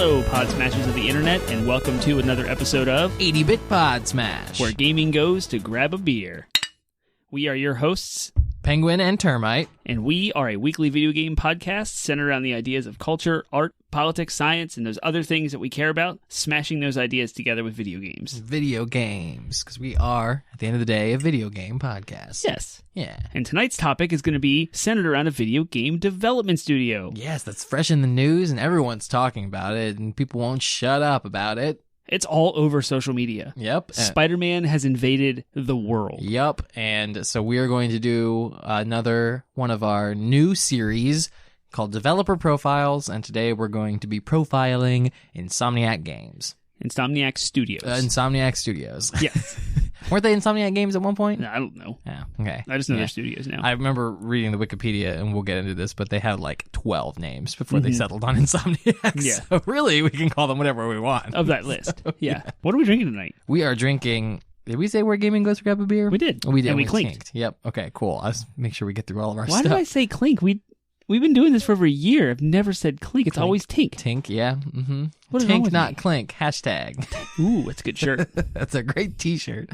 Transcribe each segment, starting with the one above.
Hello, Podsmashers of the Internet, and welcome to another episode of 80-Bit Podsmash, where gaming goes to grab a beer. We are your hosts, Penguin and Termite, and we are a weekly video game podcast centered around the ideas of culture, art, politics, science, and those other things that we care about, smashing those ideas together with video games. Video games, because we are, at the end of the day, a video game podcast. Yes. Yeah. And tonight's topic is going to be centered around a video game development studio. Yes, that's fresh in the news, and everyone's talking about it, and people won't shut up about it. It's all over social media. Yep. Spider-Man has invaded the world. Yep. And so we are going to do another one of our new series called Developer Profiles, and today we're going to be profiling Insomniac Games. Insomniac Studios. Insomniac Studios. Yes. Weren't they Insomniac Games at one point? No, I don't know. Yeah, okay. I just know they're studios now. I remember reading the Wikipedia, and we'll get into this, but they had like 12 names before they settled on Insomniac. Yeah. So really, we can call them whatever we want. Of that list. So, yeah. What are we drinking tonight? We are drinking... Did we say where gaming goes to grab a beer? We did. We did. And we clinked. Yep. Okay, cool. Let's make sure we get through all of our Why stuff. did I say clink? We've been doing this for over a year. I've never said clink. It's always tink. Tink, yeah. Mm-hmm. What is wrong Tink, with not me? clink. Hashtag. Ooh, that's a good shirt. That's a great t-shirt.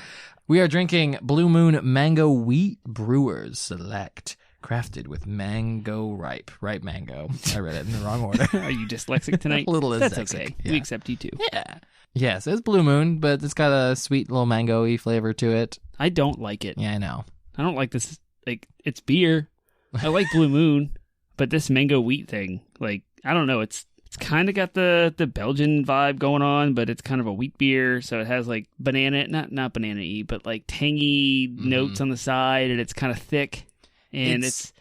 We are drinking Blue Moon Mango Wheat Brewers Select, crafted with ripe mango. I read it in the wrong order. Are you dyslexic tonight? A little That's dyslexic, okay. yeah. We accept you too. Yeah. Yes, it's Blue Moon, but it's got a sweet little mango-y flavor to it. I don't like it. Yeah, I know. I don't like this. Like, it's beer. I like Blue Moon, but this mango wheat thing, like, I don't know. It's kind of got the Belgian vibe going on, but it's kind of a wheat beer, so it has like banana, not banana-y, but like tangy notes on the side, and it's kind of thick, and it's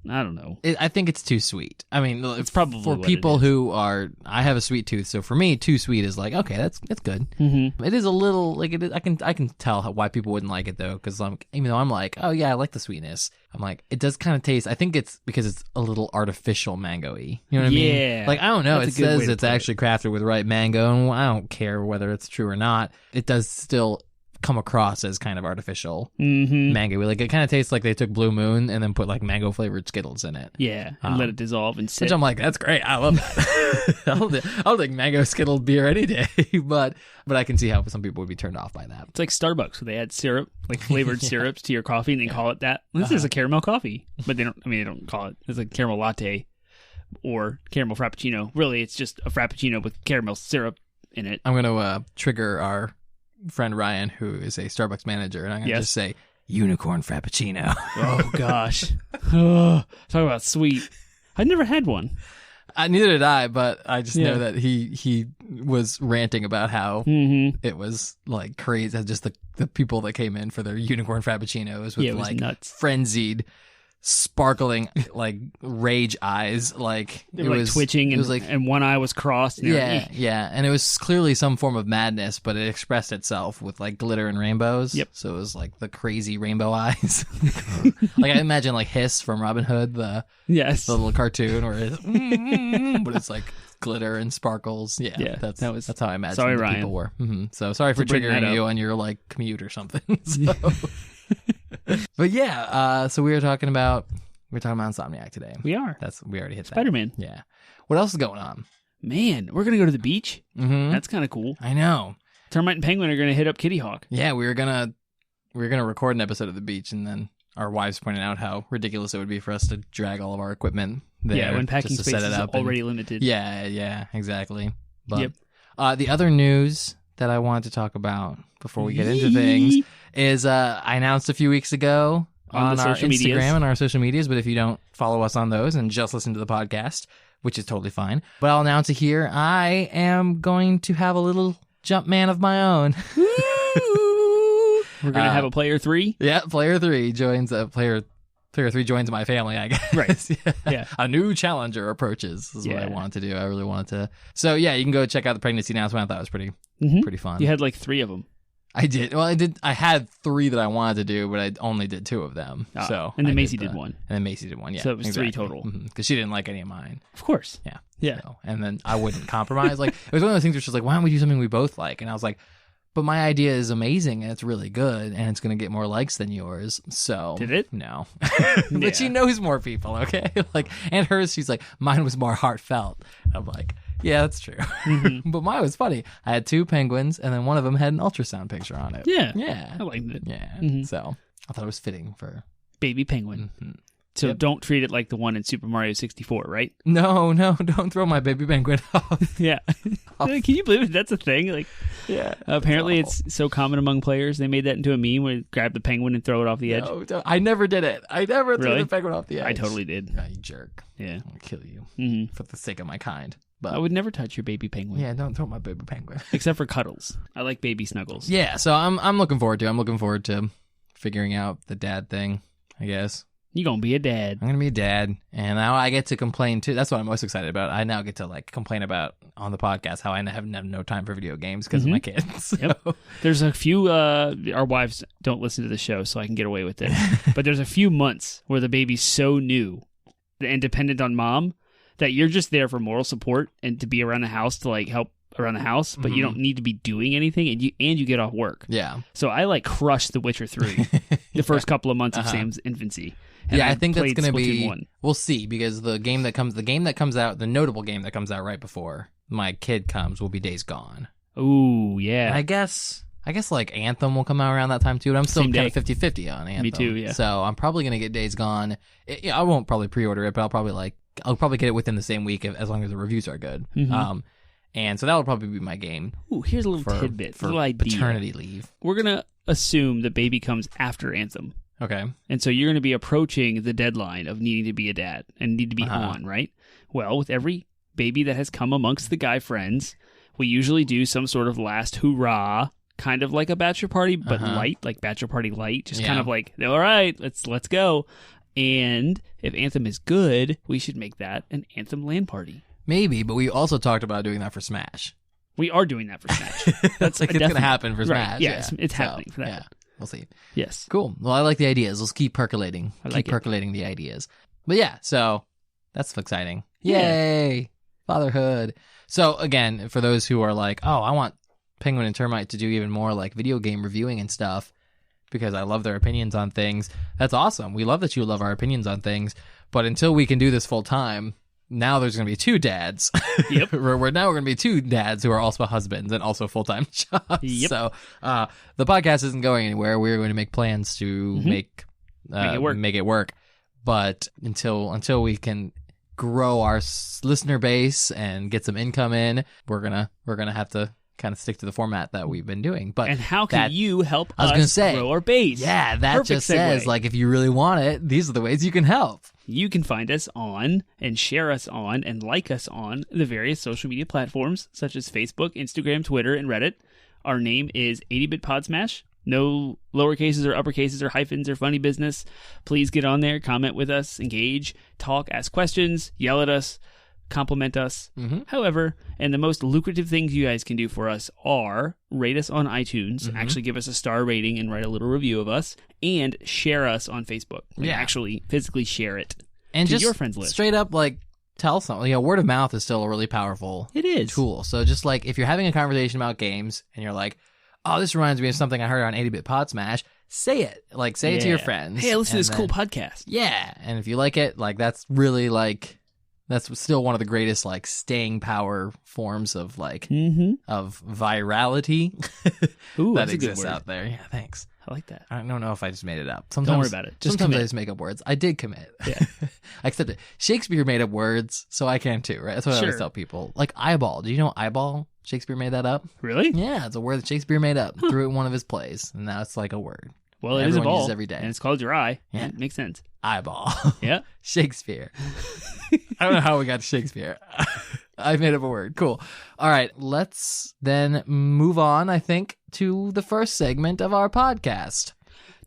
I don't know. I think it's too sweet. I mean, It's probably for what people it is. who are. I have a sweet tooth, so for me, too sweet is like okay, that's good. Mm-hmm. It is a little like it is, I can tell why people wouldn't like it though, because even though I'm like, oh yeah, I like the sweetness. I'm like, it does kind of taste. I think it's because it's a little artificial mango-y. You know what I mean? Yeah. Like I don't know. That's It a good way says to it's put it. actually crafted with ripe mango, and I don't care whether it's true or not. It does still come across as kind of artificial mango. Like it kind of tastes like they took Blue Moon and then put like mango flavored Skittles in it. Yeah, and let it dissolve and sit. Which I'm like, that's great. I love that. I'll take mango Skittled beer any day. but I can see how some people would be turned off by that. It's like Starbucks, where they add syrup, like flavored syrups to your coffee, and they call it that. This is a caramel coffee, but they don't call it. It's a caramel latte or caramel frappuccino. Really, it's just a frappuccino with caramel syrup in it. I'm going to trigger our friend Ryan, who is a Starbucks manager, and I'm going to just say, unicorn frappuccino. Oh, gosh. Talk about sweet. I've never had one. Neither did I, but I just know that he was ranting about how it was like crazy. Just the people that came in for their unicorn frappuccinos with it was like nuts. frenzied, sparkling like rage eyes. Like They were like twitching, and one eye was crossed. And and it was clearly some form of madness, but it expressed itself with like glitter and rainbows. Yep. So it was like the crazy rainbow eyes. Like I imagine like Hiss from Robin Hood, the little cartoon where it's but it's like glitter and sparkles. Yeah, that's how I imagine Sorry, the Ryan. people were. So sorry for bringing that triggering you up. on your like commute or something. So. But yeah, so we're talking about Insomniac today. We are. We already hit that. Spider-Man. Yeah. What else is going on? Man, we're going to go to the beach. Mm-hmm. That's kind of cool. I know. Termite and Penguin are going to hit up Kitty Hawk. Yeah, we were gonna record an episode of the beach, and then our wives pointed out how ridiculous it would be for us to drag all of our equipment there. Yeah, when packing just to space set it is up already limited. Yeah, exactly. But the other news that I wanted to talk about before we get into things is I announced a few weeks ago on our social Instagram medias. and our social medias, but if you don't follow us on those and just listen to the podcast, which is totally fine, but I'll announce it here, I am going to have a little jump man of my own. We're going to have a player 3. Yeah, player 3 joins player 3 joins my family, I guess. Right. Yeah. A new challenger approaches is what I wanted to do. I really wanted to. So yeah, you can go check out the pregnancy announcement. I thought it was pretty fun. You had like 3 of them. I did. Well, I had 3 that I wanted to do, but I only did 2 of them. So and then Macy did 1. And then Macy did 1. Yeah. So it was 3 total. Because she didn't like any of mine. Of course. Yeah. Yeah. So, and then I wouldn't compromise. Like it was one of those things where she's like, "Why don't we do something we both like?" And I was like, "But my idea is amazing and it's really good and it's going to get more likes than yours." So did it? No. But she knows more people. Okay. Like, and hers, she's like, "Mine was more heartfelt." I'm like, Yeah, that's true. Mm-hmm. But mine was funny. I had 2 penguins, and then one of them had an ultrasound picture on it. Yeah. I liked it. Yeah. Mm-hmm. So I thought it was fitting for baby penguin. Mm-hmm. So don't treat it like the one in Super Mario 64, right? No, don't throw my baby penguin off. Yeah. Can you believe it? That's a thing? Like, yeah. Apparently it's so common among players. They made that into a meme where you grab the penguin and throw it off the edge. No, I never did it. I never threw the penguin off the edge. I totally did. Oh, you jerk. Yeah. I'll kill you for the sake of my kind. But I would never touch your baby penguin. Yeah, don't throw my baby penguin. Except for cuddles. I like baby snuggles. Yeah, so I'm looking forward to figuring out the dad thing, I guess. You're going to be a dad. I'm going to be a dad. And now I get to complain, too. That's what I'm most excited about. I now get to, like, complain about on the podcast how I have no time for video games because of my kids. So. Yep. There's a few, our wives don't listen to the show, so I can get away with it. But there's a few months where the baby's so new and dependent on mom that you're just there for moral support and to be around the house to, like, help around the house, but you don't need to be doing anything, and you get off work. Yeah. So I, like, crushed The Witcher 3 the first couple of months of Sam's infancy. Yeah, I think that's going to be. 1. We'll see, because the game that comes out, the notable game that comes out right before my kid comes will be Days Gone. Ooh, yeah. And I guess like Anthem will come out around that time too. But I'm still kind of 50-50 on Anthem. Me too. Yeah. So I'm probably going to get Days Gone. I won't probably pre-order it, but I'll probably get it within the same week as long as the reviews are good. Mm-hmm. And so that will probably be my game. Ooh, here's a little tidbit, for little idea. Paternity leave. We're gonna assume the baby comes after Anthem. Okay. And so you're going to be approaching the deadline of needing to be a dad and need to be on, right? Well, with every baby that has come amongst the guy friends, we usually do some sort of last hurrah, kind of like a bachelor party, but light, like bachelor party light, just kind of like, all right, let's go. And if Anthem is good, we should make that an Anthem LAN party. Maybe, but we also talked about doing that for Smash. We are doing that for Smash. That's like it's going to happen for Smash. Right. Yeah, it's happening for that. Yeah. We'll see. Yes. Cool. Well, I like the ideas. Let's keep percolating. Keep percolating the ideas. But yeah, so that's exciting. Yay! Yeah. Fatherhood. So again, for those who are like, oh, I want Penguin and Termite to do even more like video game reviewing and stuff because I love their opinions on things. That's awesome. We love that you love our opinions on things. But until we can do this full time, now there's going to be 2 dads. Yep. we're going to be 2 dads who are also husbands and also full-time jobs. Yep. So the podcast isn't going anywhere. We're going to make plans to make it work. But until we can grow our listener base and get some income in, we're gonna have to kind of stick to the format that we've been doing. But and how can you help us grow our base? Yeah, that Perfect just says, like, if you really want it, these are the ways you can help. You can find us on and share us on and like us on the various social media platforms such as Facebook, Instagram, Twitter, and Reddit. Our name is 80-Bit Podsmash. No lowercases or uppercases or hyphens or funny business. Please get on there, comment with us, engage, talk, ask questions, yell at us, compliment us. Mm-hmm. However, and the most lucrative things you guys can do for us are rate us on iTunes, actually give us a star rating and write a little review of us, and share us on Facebook. Actually physically share it and to just your friends list. Straight up, like, tell something. Word of mouth is still a really powerful tool. So just like if you're having a conversation about games and you're like, oh, this reminds me of something I heard on 80-Bit Podsmash, say it. Like, say it to your friends. Hey, listen to this cool podcast. Yeah. And if you like it, like, that's really, like, that's still one of the greatest, like, staying power forms of, like, of virality that exists out there. Yeah, thanks. I like that. I don't know if I just made it up. Don't worry about it. Sometimes I just make up words. I did commit. Yeah. I accept it. Shakespeare made up words, so I can too, right? That's what I always tell people. Like eyeball. Do you know eyeball? Shakespeare made that up. Really? Yeah, it's a word that Shakespeare made up. Threw it in one of his plays, and now it's like a word. Well, it is a ball. Every day. And it's called your eye. Yeah. It makes sense. Eyeball. Yeah. Shakespeare. I don't know how we got to Shakespeare. I made up a word. Cool. All right, let's then move on, I think, to the first segment of our podcast.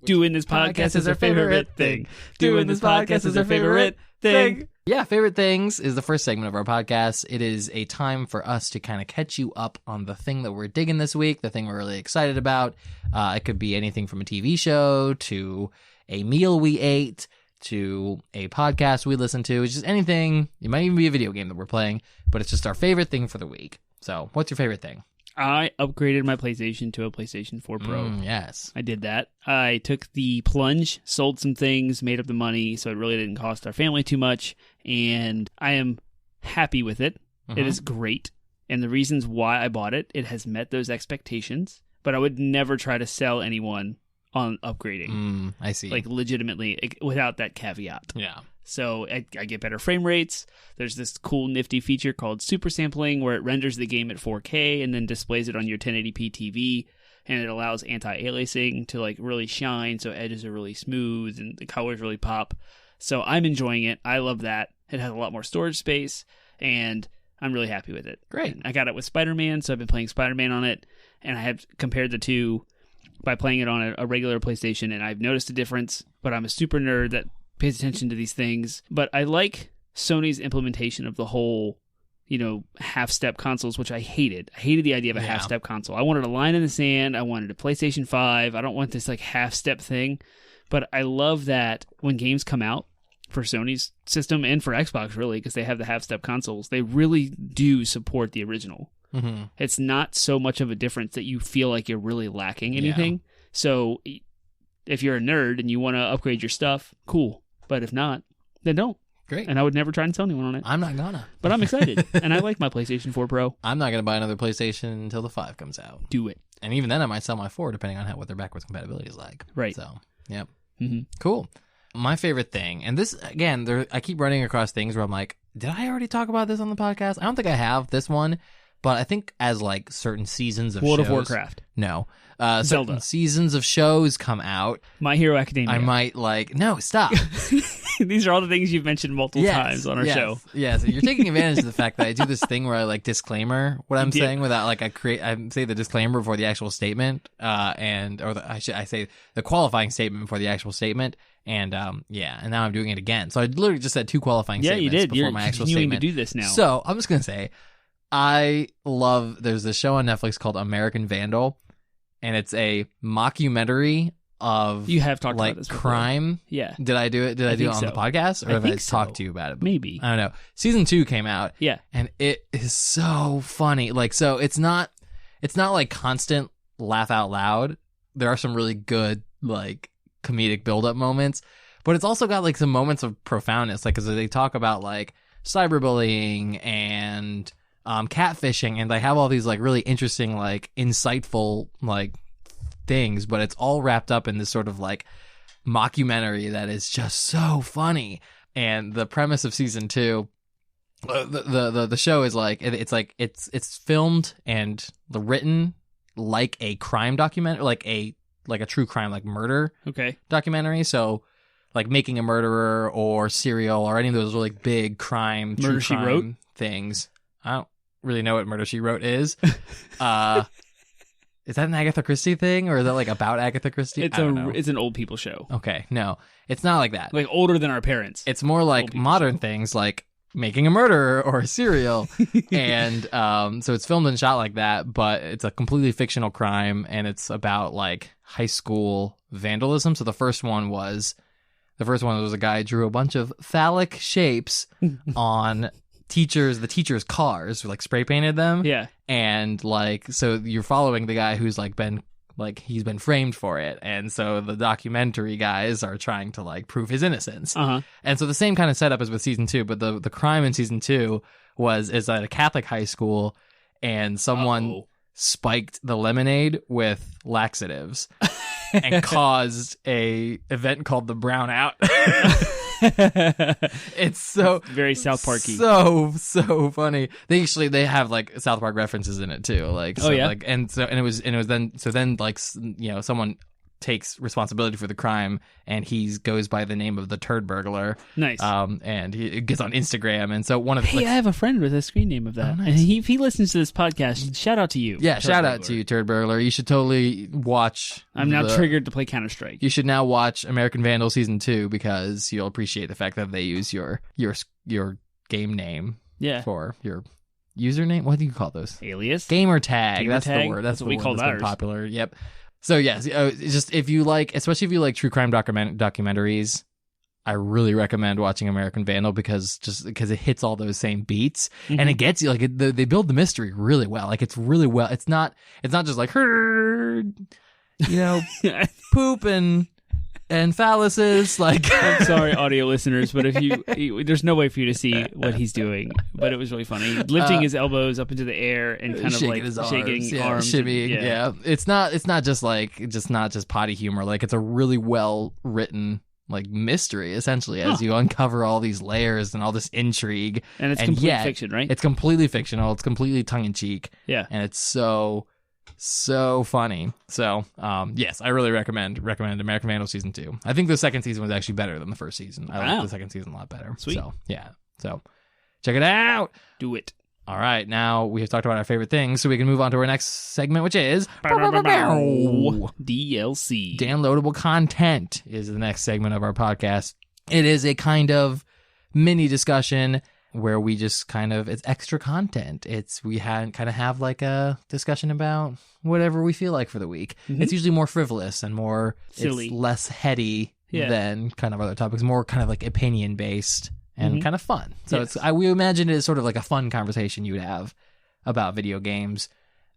Doing this podcast is our favorite thing. Doing this podcast is our favorite thing. Yeah, Favorite Things is the first segment of our podcast. It is a time for us to kind of catch you up on the thing that we're digging this week, the thing we're really excited about. It could be anything from a TV show to a meal we ate to a podcast we listen to. It's just anything. It might even be a video game that we're playing, but it's just our favorite thing for the week. So, what's your favorite thing? I upgraded my PlayStation to a PlayStation 4 Pro. Yes. I did that. I took the plunge, sold some things, made up the money, so it really didn't cost our family too much, and I am happy with it. Mm-hmm. It is great. And the reasons why I bought it, it has met those expectations. But I would never try to sell anyone on upgrading. I see. Like, legitimately, without that caveat. Yeah. So I get better frame rates. There's this cool nifty feature called super sampling where it renders the game at 4K and then displays it on your 1080p TV. And it allows anti-aliasing to like really shine, so edges are really smooth and the colors really pop. So I'm enjoying it. I love that. It has a lot more storage space, and I'm really happy with it. Great. And I got it with Spider-Man, so I've been playing Spider-Man on it, and I have compared the two by playing it on a regular PlayStation, and I've noticed a difference, but I'm a super nerd that pays attention to these things. But I like Sony's implementation of the whole, half-step consoles, which I hated. I hated the idea of a half-step console. I wanted a line in the sand. I wanted a PlayStation 5. I don't want this, half-step thing. But I love that when games come out for Sony's system and for Xbox, really, because they have the half-step consoles, they really do support the original. Mm-hmm. It's not so much of a difference that you feel like you're really lacking anything. Yeah. So if you're a nerd and you want to upgrade your stuff, cool. But if not, then don't. Great. And I would never try and sell anyone on it. I'm not gonna. But I'm excited. And I like my PlayStation 4 Pro. I'm not gonna buy another PlayStation until the 5 comes out. Do it. And even then I might sell my 4 depending on what their backwards compatibility is like. Right. So, yep. Mm-hmm. Cool. My favorite thing, and this, again, I keep running across things where I'm like, did I already talk about this on the podcast? I don't think I have this one, but I think as certain seasons of World shows. of Warcraft. No. Zelda. Certain seasons of shows come out. My Hero Academia. I might no, stop. These are all the things you've mentioned multiple times on our show. Yes, you're taking advantage of the fact that I do this thing where I disclaimer what I'm saying without I say the disclaimer before the actual statement, I say the qualifying statement before the actual statement, and now I'm doing it again. So I literally just said 2 qualifying statements you did. before my actual statement. To do this now. So I'm just gonna say, there's this show on Netflix called American Vandal, and it's a mockumentary of you have talked about this before. Crime. Yeah. Did I do it? Did I do it on the podcast, or have I talked to you about it? Maybe. I don't know. Season 2 came out. Yeah. And it is so funny. So it's not constant laugh out loud. There are some really good comedic build up moments, but it's also got some moments of profoundness, because they talk about cyberbullying and catfishing, and they have all these really interesting insightful things, but it's all wrapped up in this sort of mockumentary that is just so funny. And the premise of season 2, the show is it's filmed and written like a crime documentary, like a true crime, murder documentary. So Making a Murderer or Serial or any of those really big crime, Murder She Wrote things. I don't really know what Murder She Wrote is. Is that an Agatha Christie thing, or is that about Agatha Christie? It's an old people show. Okay, no, it's not like that. Older than our parents. It's more modern things like Making a Murderer or Serial, and so it's filmed and shot like that, but it's a completely fictional crime, and it's about high school vandalism. So the first one was a guy drew a bunch of phallic shapes on the teachers' cars, spray painted them. Yeah. And so you're following the guy who's he's been framed for it. And so the documentary guys are trying to prove his innocence. Uh-huh. And so the same kind of setup as with season 2, but the crime in season 2 is at a Catholic high school, and someone spiked the lemonade with laxatives and caused a event called the brownout. It's so very South Parky, so funny. They have South Park references in it too. Someone takes responsibility for the crime, and he goes by the name of the Turd Burglar. Nice. And he gets on Instagram, and so one of I have a friend with a screen name of that. Oh, nice. And if he listens to this podcast, shout out to you. Yeah, shout out to you, Turd Burglar. You should totally watch. I'm now triggered to play Counter-Strike. You should now watch American Vandal season 2, because you'll appreciate the fact that they use your game name. Yeah. For your username. What do you call those? Alias. Gamer tag. That's the word. That's what we call ours. Popular. Yep. So yes, just especially if you like true crime documentaries, I really recommend watching American Vandal, because it hits all those same beats, mm-hmm. and it gets you they build the mystery really well. It's really well. It's not just herd, poop and and phalluses. Like, I'm sorry, audio listeners, but if there's no way for you to see what he's doing, but it was really funny. Lifting his elbows up into the air and kind of like shaking arms. Shimmying. Yeah. It's not just potty humor. Like, it's a really well written like mystery, essentially, as you uncover all these layers and all this intrigue. And it's complete fiction, right? It's completely fictional. It's completely tongue-in-cheek. Yeah. And it's so funny. So, yes, I really recommend American Vandal Season 2. I think the second season was actually better than the first season. I like the second season a lot better. Sweet. So, yeah. So, check it out. Do it. All right, now we have talked about our favorite things, so we can move on to our next segment, which is DLC. Downloadable content is the next segment of our podcast. It is a kind of mini discussion where we just it's extra content. We kind of have like a discussion about whatever we feel like for the week. Mm-hmm. It's usually more frivolous and more silly. It's less heady than kind of other topics, more kind of like opinion based. And kind of fun. So we imagine it as sort of like a fun conversation you would have about video games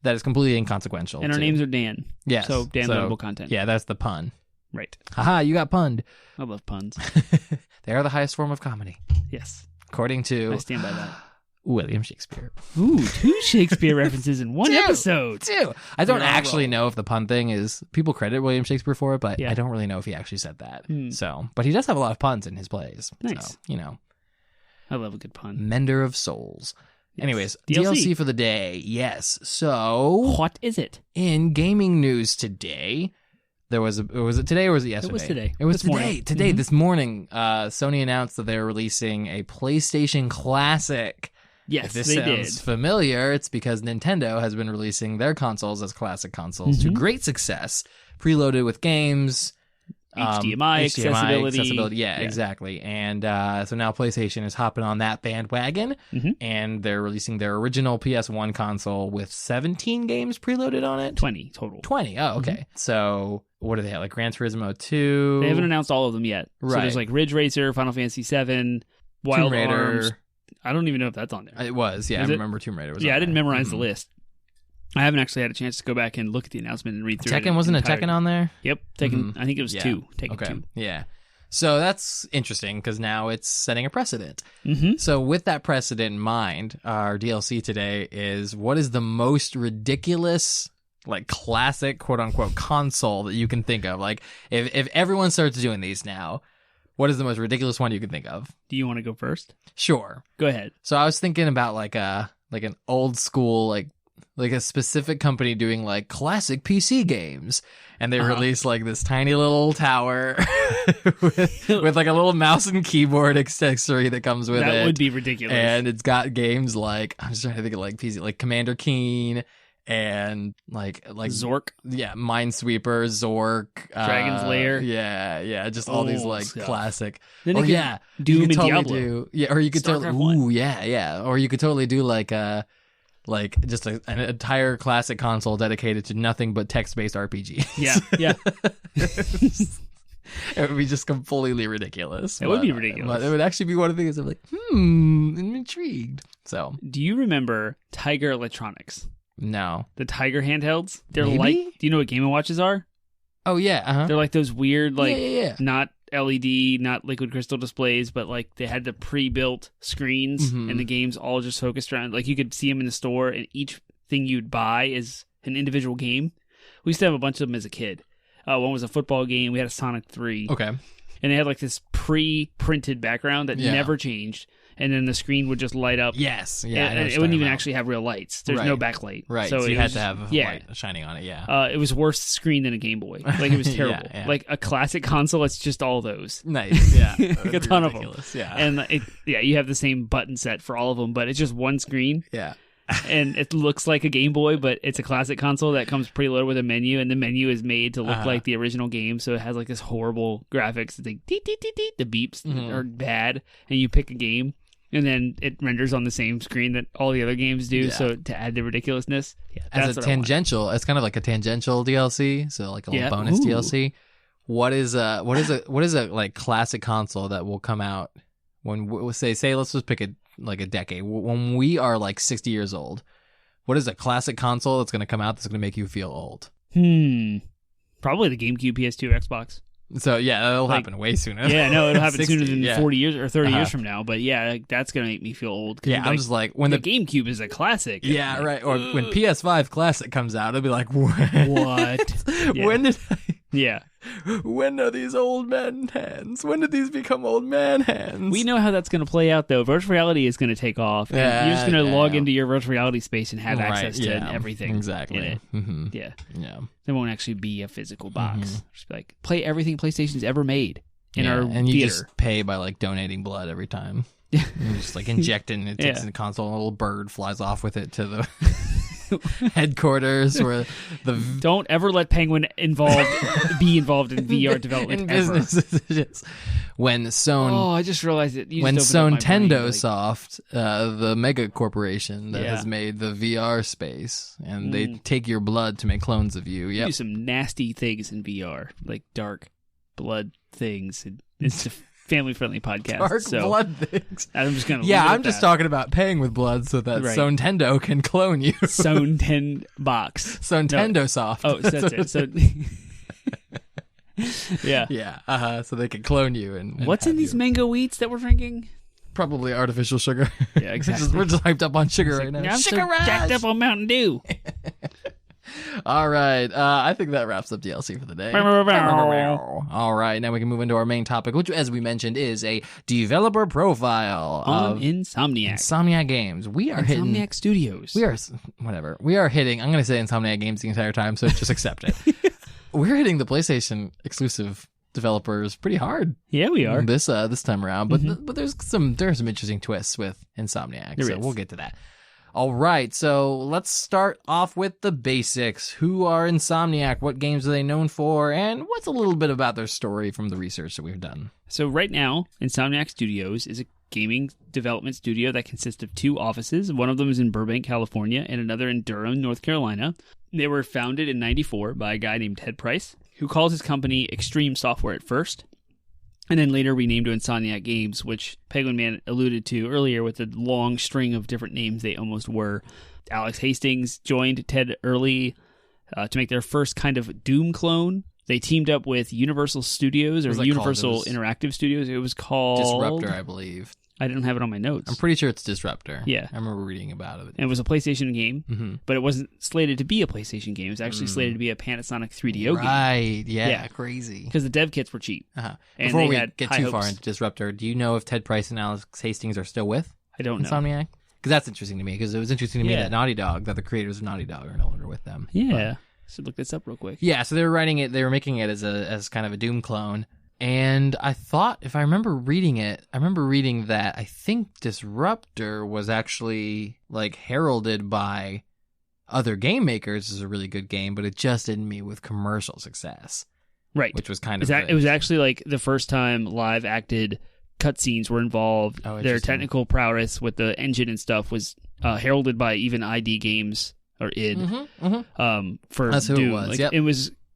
that is completely inconsequential. And our names are Dan. Yes. So downloadable content. Yeah, that's the pun. Right. Haha, you got punned. I love puns. They are the highest form of comedy. Yes. According to... I stand by that. William Shakespeare. Ooh, 2 Shakespeare references in one episode. 2. I don't actually know if the pun thing is... People credit William Shakespeare for it, but I don't really know if he actually said that. So, but he does have a lot of puns in his plays. Nice. So, you know. I love a good pun. Mender of souls. Yes. Anyways, DLC for the day. Yes. So, what is it? In gaming news today, was it today or was it yesterday? It was today. It was today. Today, this morning, Sony announced that they're releasing a PlayStation Classic. Yes, if this they sounds did. familiar, it's because Nintendo has been releasing their consoles as classic consoles to great success, preloaded with games. HDMI accessibility. Yeah, exactly. And so now PlayStation is hopping on that bandwagon, and they're releasing their original PS1 console with 17 games preloaded on it. 20 total. 20. Oh, okay. So what do they have? Like Gran Turismo 2? They haven't announced all of them yet. Right. So there's like Ridge Racer, Final Fantasy 7, Wild Tomb Raider. Arms. I don't even know if that's on there. It was. Yeah, I remember Tomb Raider was on I didn't there. memorize the list. I haven't actually had a chance to go back and look at the announcement and read through it. Tekken, wasn't a Tekken on there? Yep. Tekken, I think it was 2. Tekken 2. Yeah. So that's interesting because now it's setting a precedent. Mm-hmm. So with that precedent in mind, our DLC today is what is the most ridiculous, like classic, quote unquote, console that you can think of? Like if everyone starts doing these now, what is the most ridiculous one you can think of? Do you want to go first? Sure. Go ahead. So I was thinking about like an old school, like a specific company doing like classic PC games, and they release like this tiny little tower with like a little mouse and keyboard accessory that comes with it. That would be ridiculous. And it's got games like, I'm just trying to think of like PC, like Commander Keen and like Zork. Yeah, Minesweeper, Zork, Dragon's Lair. Yeah, just all these like classic. Then Doom and Diablo. Or you could StarCraft or you could totally do like just an entire classic console dedicated to nothing but text-based RPG. Yeah. It would be just completely ridiculous. It would be ridiculous. But it would actually be one of the things I'm like, I'm intrigued. So, do you remember Tiger Electronics? No. The Tiger handhelds? They're Maybe? like, do you know what Game & Watches are? Oh, yeah. Uh-huh. They're like those weird, like, not LED, not liquid crystal displays, but like they had the pre-built screens and the games all just focused around, like you could see them in the store and each thing you'd buy is an individual game. We used to have a bunch of them as a kid. One was a football game. We had a Sonic 3. Okay. And they had like this pre-printed background that never changed. And then the screen would just light up. Yes. Yeah. And it wouldn't even actually have real lights. There's no backlight. Right. So you had to have light shining on it. Yeah. It was worse screen than a Game Boy. Like it was terrible. Like a classic console, it's just all those. Nice. Yeah. Like a ton of them. Yeah. And you have the same button set for all of them, but it's just one screen. Yeah. And it looks like a Game Boy, but it's a classic console that comes preloaded with a menu, and the menu is made to look like the original game, so it has like this horrible graphics. It's like the beeps are bad, and you pick a game, and then it renders on the same screen that all the other games do. So to add the ridiculousness, as a tangential, it's kind of like a tangential DLC, so like a little bonus DLC. What is a like classic console that will come out when we'll say let's just pick a decade when we are like 60 years old? What is a classic console that's going to come out that's going to make you feel old? Probably the GameCube, PS2, Xbox. So, yeah, that'll happen way sooner. Yeah, no, it'll happen sooner than 40 years or 30 years from now. But yeah, like, that's going to make me feel old. Yeah, I'm just like, when the GameCube is a classic. Yeah, right. Or when PS5 Classic comes out, it'll be like, what? Yeah. When did I... Yeah. When are these old man hands? When did these become old man hands? We know how that's going to play out, though. Virtual reality is going to take off. And you're just going to log into your virtual reality space and have access to everything in it. Mm-hmm. Yeah. Yeah. There won't actually be a physical box. Just be like, play everything PlayStation's ever made in our and you theater. just pay by like donating blood every time. You just like inject it and it takes in the console and a little bird flies off with it to the headquarters where the... Don't ever let Penguin be involved in VR development in business. When I just realized it. When Nintendo Soft, the mega corporation that has made the VR space, and they take your blood to make clones of you. You do some nasty things in VR, like dark blood things. It's a family-friendly podcast. Dark blood things. I'm just gonna. I'm just talking about paying with blood so that Nintendo can clone you. Nintendo box. Nintendo Soft. Oh, so that's it. So. Yeah. So they can clone you. And what's in these mango wheats that we're drinking? Probably artificial sugar. Yeah, exactly. We're just hyped up on sugar right now. I'm so jacked up on Mountain Dew. All right. I think that wraps up DLC for the day. All right. Now we can move into our main topic, which, as we mentioned, is a developer profile on Insomniac Games. We are Insomniac Studios. We are hitting. I'm going to say Insomniac Games the entire time, so just accept it. We're hitting the PlayStation exclusive developers pretty hard. Yeah, we are this time around. But there's some interesting twists with Insomniac, so we'll get to that. All right, so let's start off with the basics. Who are Insomniac? What games are they known for? And what's a little bit about their story from the research that we've done? So right now, Insomniac Studios is a gaming development studio that consists of 2 offices. One of them is in Burbank, California, and another in Durham, North Carolina. They were founded in '94 by a guy named Ted Price, who calls his company Extreme Software at first, and then later renamed to Insomniac Games, which Penguin Man alluded to earlier with the long string of different names they almost were. Alex Hastings joined Ted early to make their first kind of Doom clone. They teamed up with Universal Studios, or Universal Interactive Studios. It was called... Disruptor, I believe. I didn't have it on my notes. I'm pretty sure it's Disruptor. Yeah. I remember reading about it. And it was a PlayStation game, but it wasn't slated to be a PlayStation game. It was actually slated to be a Panasonic 3DO game. Right, yeah, crazy. Because the dev kits were cheap. And before we get too far into Disruptor, do you know if Ted Price and Alex Hastings are still with I don't know. Insomniac? Because that's interesting to me, because it was interesting to me that Naughty Dog, that the creators of Naughty Dog are no longer with them. Yeah. So look this up real quick. Yeah, so they were making it as kind of a Doom clone. And I thought, if I remember reading that I think Disruptor was actually like heralded by other game makers as a really good game, but it just didn't meet with commercial success. Right. Which was kind of... It was actually like the first time live acted cutscenes were involved. Their technical prowess with the engine and stuff was heralded by even ID Games, or id, for That's Doom. Who it was. Like, yep.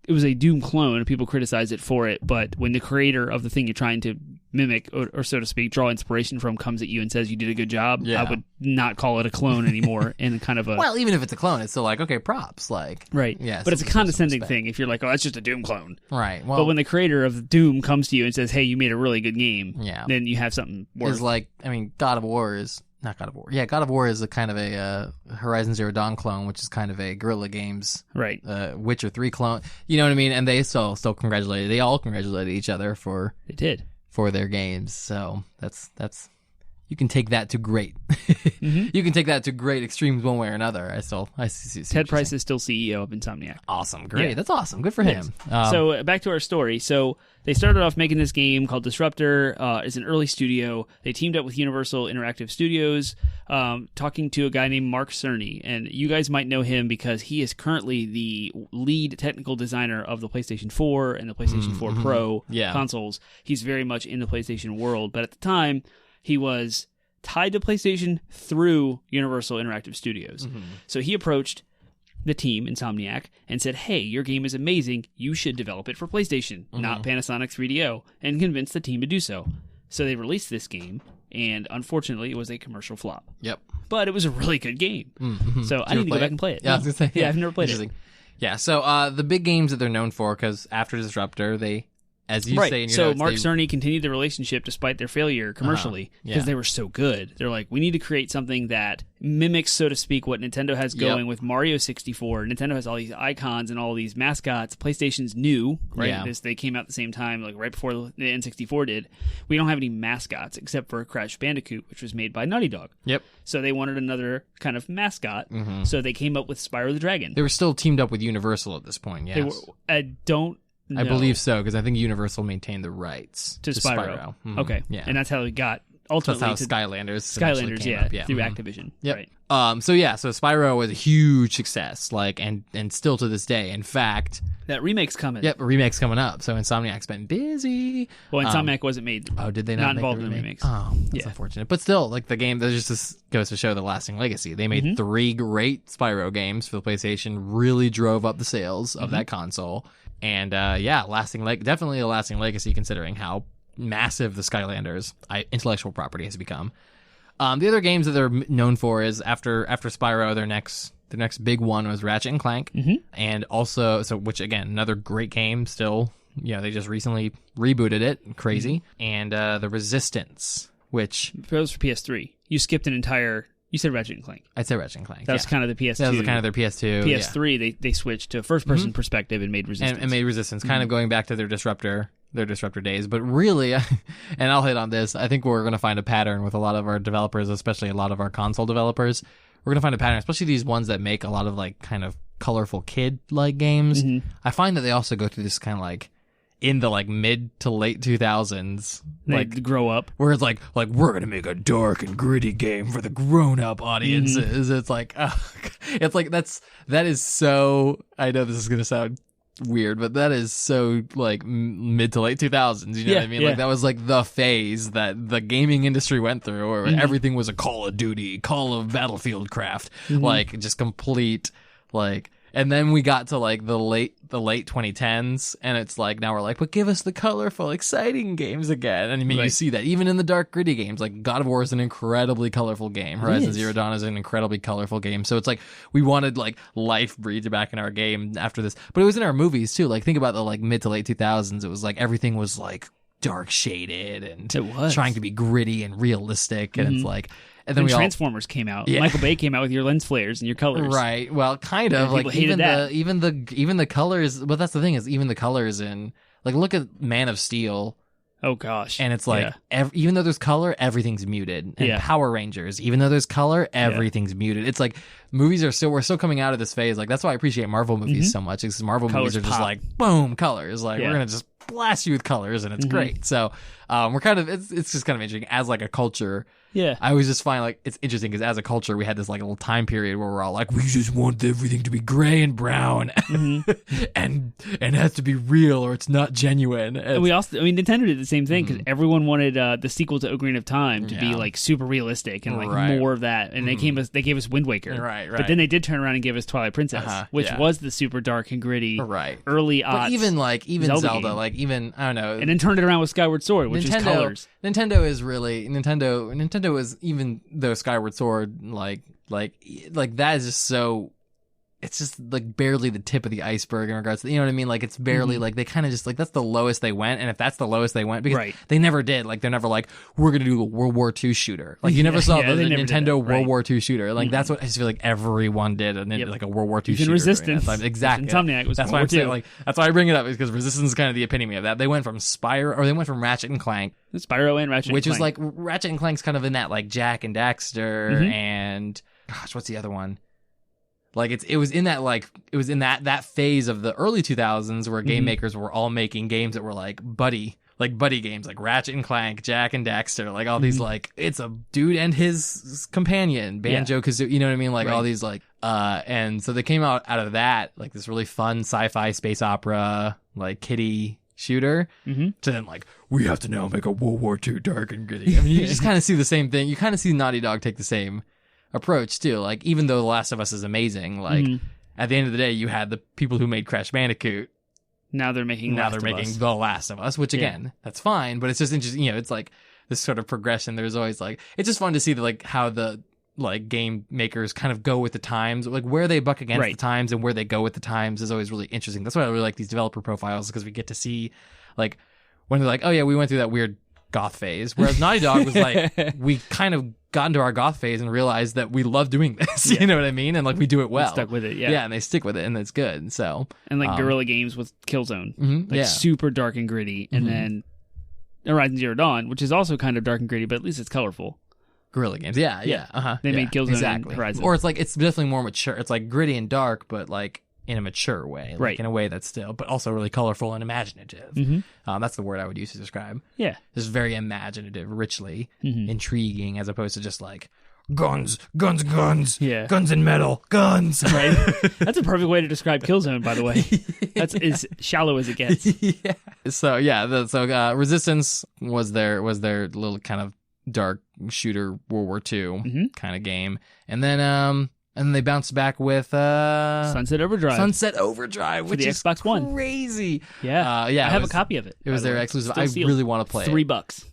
It was a Doom clone, and people criticize it for it, but when the creator of the thing you're trying to mimic, or so to speak, draw inspiration from, comes at you and says you did a good job, I would not call it a clone anymore. And kind of a... Well, even if it's a clone, it's still like, okay, props. Like, right. Yeah, but it's a condescending thing if you're like, oh, that's just a Doom clone. Right. Well, but when the creator of Doom comes to you and says, hey, you made a really good game, yeah, then you have something worth... It's like, I mean, God of War is... Not God of War. Yeah, God of War is a kind of a Horizon Zero Dawn clone, which is kind of a Guerrilla Games, right? Witcher 3 clone. You know what I mean? And they still congratulated. They all congratulated each other for their games. So that's you can take that to great. You can take that to great extremes one way or another. I see Ted Price is still CEO of Insomniac. Awesome, great. Yeah. That's awesome. Good for him. So back to our story. So they started off making this game called Disruptor. It's an early studio. They teamed up with Universal Interactive Studios, talking to a guy named Mark Cerny. And you guys might know him because he is currently the lead technical designer of the PlayStation 4 and the PlayStation 4 Pro consoles. He's very much in the PlayStation world. But at the time, he was tied to PlayStation through Universal Interactive Studios. So he approached the team, Insomniac, and said, hey, your game is amazing. You should develop it for PlayStation, not Panasonic 3DO, and convinced the team to do so. So they released this game, and unfortunately, it was a commercial flop. Yep. But it was a really good game. So I need to go back and play it. Yeah, I was going to say. Yeah, I've never played it. Yeah, so the big games that they're known for, because after Disruptor, they as you say in your so notes, Mark Cerny continued the relationship despite their failure commercially because they were so good. They're like, we need to create something that mimics, so to speak, what Nintendo has going with Mario 64. Nintendo has all these icons and all these mascots. PlayStation's new, right? Yeah. They came out at the same time, like right before the N64 did. We don't have any mascots except for Crash Bandicoot, which was made by Naughty Dog. Yep. So they wanted another kind of mascot. So they came up with Spyro the Dragon. They were still teamed up with Universal at this point, yes. They were, I don't know. I believe so, because I think Universal maintained the rights to Spyro. Okay. Yeah. And that's how we got ultimately that's how Skylanders came up, through Activision. Yep. Right. So Spyro was a huge success, like, and still to this day. In fact, that remake's coming. Yep, a remake's coming up. So Insomniac's been busy. Well, Insomniac wasn't made. Oh, did they not make involved in the remakes? Oh, that's unfortunate. But still, like the game, that just goes to show the lasting legacy. They made 3 great Spyro games for the PlayStation. Really drove up the sales of that console, and definitely a lasting legacy considering how massive the Skylanders intellectual property has become. The other games that they're known for is after Spyro, their next big one was Ratchet and Clank, and also which again, another great game. Still, they just recently rebooted it, crazy, and the Resistance, which that was for PS3. You skipped an entire. You said Ratchet and Clank. I'd say Ratchet and Clank. That was kind of the PS2. That was kind of their PS2. PS3, they switched to a first-person perspective and made Resistance. And made Resistance, kind of going back to their Disruptor days. But really, and I'll hit on this, I think we're going to find a pattern with a lot of our developers, especially a lot of our console developers. We're going to find a pattern, especially these ones that make a lot of like kind of colorful kid-like games. I find that they also go through this kind of like, in the like mid to late 2000s, like grow up, where it's like we're gonna make a dark and gritty game for the grown-up audiences. It's like it's like that is so. I know this is gonna sound weird, but that is so like mid to late 2000s. You know what I mean? Like that was like the phase that the gaming industry went through, where everything was a Call of Duty, Call of Battlefield craft, like just complete like. And then we got to like the late 2010s, and it's like now we're like, but give us the colorful, exciting games again. And I mean, you see that even in the dark, gritty games, like God of War is an incredibly colorful game. Horizon Zero Dawn is an incredibly colorful game. So it's like we wanted like life breathed back in our game after this, but it was in our movies too. Like think about the like mid to late 2000s. It was like everything was like dark shaded and it was trying to be gritty and realistic, and it's like. And then Transformers came out. Michael Bay came out with your lens flares and your colors. Right. Well, kind of like even the colors. But that's the thing is even the colors in like look at Man of Steel. Oh gosh. And it's like even though there's color, everything's muted. And Power Rangers, even though there's color, everything's muted. It's like movies are we're still coming out of this phase. Like that's why I appreciate Marvel movies so much. Because Marvel movies are just like boom colors. Like we're gonna just blast you with colors and it's great. So we're kind of it's just kind of interesting as like a culture. Yeah, I always just find like it's interesting because as a culture we had this like little time period where we're all like we just want everything to be gray and brown and it has to be real or it's not genuine. And we also, I mean, Nintendo did the same thing because everyone wanted the sequel to Ocarina of Time to be like super realistic and like more of that, and they gave us Wind Waker, right. But then they did turn around and give us Twilight Princess, which was the super dark and gritty, early aughts. But even Zelda game. Like even I don't know, and then turned it around with Skyward Sword, which is colors. Nintendo is really Nintendo is, even though Skyward Sword like that is just so, it's just like barely the tip of the iceberg in regards to, you know what I mean? Like it's barely like they kind of just like that's the lowest they went, and if that's the lowest they went, because they never did, like they're never like we're gonna do a World War II shooter. Like you never saw the Nintendo World War II shooter. Like that's what I just feel like everyone did, and then like a World War II shooter. Resistance, exactly. Insomniac was that's why I'm saying like that's why I bring it up, is because Resistance is kind of the epitome of that. They went from Ratchet and Clank. Spyro and Ratchet, which and Clank. Is like Ratchet and Clank's kind of in that like Jack and Daxter and gosh, what's the other one? Like it was in that phase of the early 2000s where game makers were all making games that were like buddy games, like Ratchet and Clank, Jack and Daxter, like all these like it's a dude and his companion, Banjo-Kazooie, you know what I mean? Like all these like and so they came out of that like this really fun sci-fi space opera like kiddie shooter to then like we have to now make a World War II dark and gritty. I mean, you just kind of see the same thing. You kind of see Naughty Dog take the same approach too. Like even though The Last of Us is amazing, like at the end of the day, you had the people who made Crash Bandicoot. Now they're making The Last of Us, which again, that's fine. But it's just interesting. You know, it's like this sort of progression. There's always like it's just fun to see like how the like game makers kind of go with the times, like where they buck against the times and where they go with the times is always really interesting. That's why I really like these developer profiles, because we get to see like when they're like, oh yeah, we went through that weird goth phase. Whereas Naughty Dog was like, we kind of got into our goth phase and realized that we love doing this. You know what I mean? And like we do it well. Stuck with it, yeah. Yeah, and they stick with it, and it's good. So and like Guerrilla Games with Killzone, like super dark and gritty, and then Horizon Zero Dawn, which is also kind of dark and gritty, but at least it's colorful. Guerrilla Games, yeah. They made Killzone and Horizon, or it's like it's definitely more mature. It's like gritty and dark, but like in a mature way, like in a way that's still, but also really colorful and imaginative. That's the word I would use to describe. Yeah, it's very imaginative, richly intriguing, as opposed to just like guns, guns and metal, guns. Right. That's a perfect way to describe Killzone, by the way. That's as shallow as it gets. Yeah. So Resistance was their little kind of dark shooter World War II kind of game, and then they bounced back with Sunset Overdrive, which the is Xbox One. Crazy. Yeah, I have a copy of it. It was their exclusive. I really want to play $3.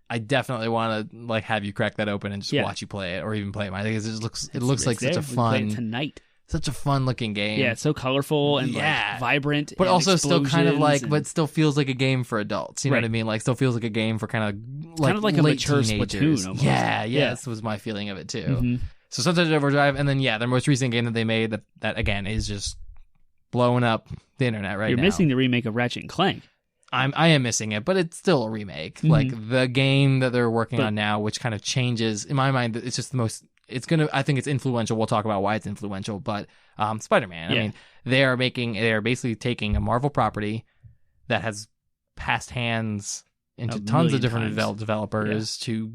I definitely want to like have you crack that open and just watch you play it, or even play it. I think it looks like such a fun. We play it tonight. Such a fun looking game. Yeah, it's so colorful and like vibrant, but and also still kind of like, but still feels like a game for adults. You know what I mean? Like, still feels like a game for kind of like a mature teenagers. Splatoon. Almost. Yeah. This was my feeling of it too. So Sunset Overdrive, and then their most recent game that they made that again is just blowing up the internet right now. You're missing the remake of Ratchet and Clank. I am missing it, but it's still a remake. Like the game that they're working on now, which kind of changes in my mind. It's just the most. I think it's influential. We'll talk about why it's influential, but Spider-Man. I mean, they are basically taking a Marvel property that has passed hands into tons of different developers to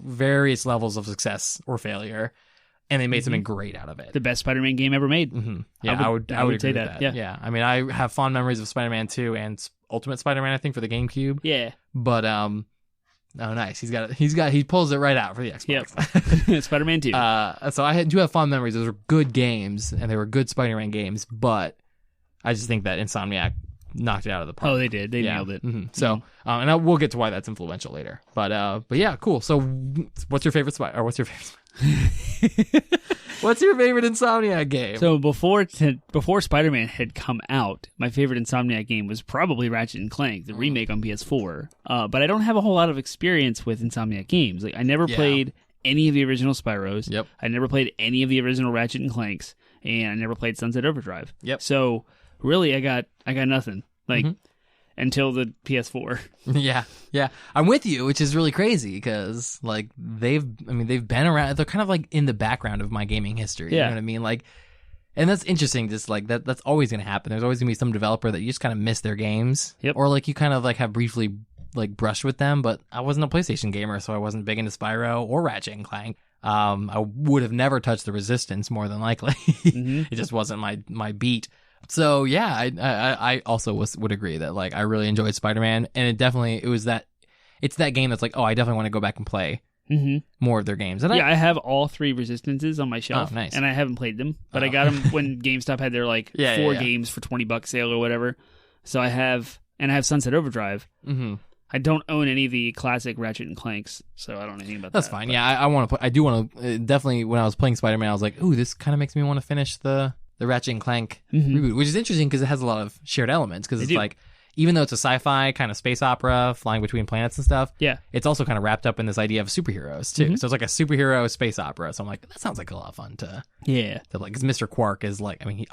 various levels of success or failure, and they made something great out of it. The best Spider-Man game ever made. Yeah, I would agree say with that. Yeah, I mean, I have fond memories of Spider-Man 2 and Ultimate Spider-Man, I think, for the GameCube. Yeah, but oh, nice. He pulls it right out for the Xbox. Yep. Spider-Man 2. So I do have fond memories. Those were good games, and they were good Spider-Man games, but I just think that Insomniac knocked it out of the park. Oh, they did. They nailed it. So, and we'll get to why that's influential later. But yeah, cool. So, what's your favorite What's your favorite Insomniac game? So before Spider-Man had come out, my favorite Insomniac game was probably Ratchet and Clank, the remake on PS4. But I don't have a whole lot of experience with Insomniac games. Like I never played any of the original Spyros. Yep. I never played any of the original Ratchet and Clanks, and I never played Sunset Overdrive. Yep. So really, I got nothing. Like. Until the PS4. Yeah. I'm with you, which is really crazy because like they've been around. They're kind of like in the background of my gaming history. You know what I mean? Like, and that's interesting. Just like that's always going to happen. There's always going to be some developer that you just kind of miss their games. Yep. Or like you kind of like have briefly like brushed with them, but I wasn't a PlayStation gamer, so I wasn't big into Spyro or Ratchet and Clank. I would have never touched the Resistance more than likely. It just wasn't my beat. So yeah, I also would agree that like I really enjoyed Spider-Man, and it's that game that's like, oh, I definitely want to go back and play more of their games. And I have all 3 Resistances on my shelf, nice. And I haven't played them, but I got them when GameStop had their like 4 games for $20 sale or whatever. So I have Sunset Overdrive. I don't own any of the classic Ratchet and Clanks, so I don't know anything about that. That's fine. But yeah, I want to play. I do want to definitely. When I was playing Spider-Man, I was like, ooh, this kind of makes me want to finish the Ratchet and Clank reboot, which is interesting because it has a lot of shared elements. Because it's like, even though it's a sci-fi kind of space opera flying between planets and stuff, it's also kind of wrapped up in this idea of superheroes too. So it's like a superhero space opera. So I'm like, that sounds like a lot of fun to like. Because Mr. Quark is like, I mean,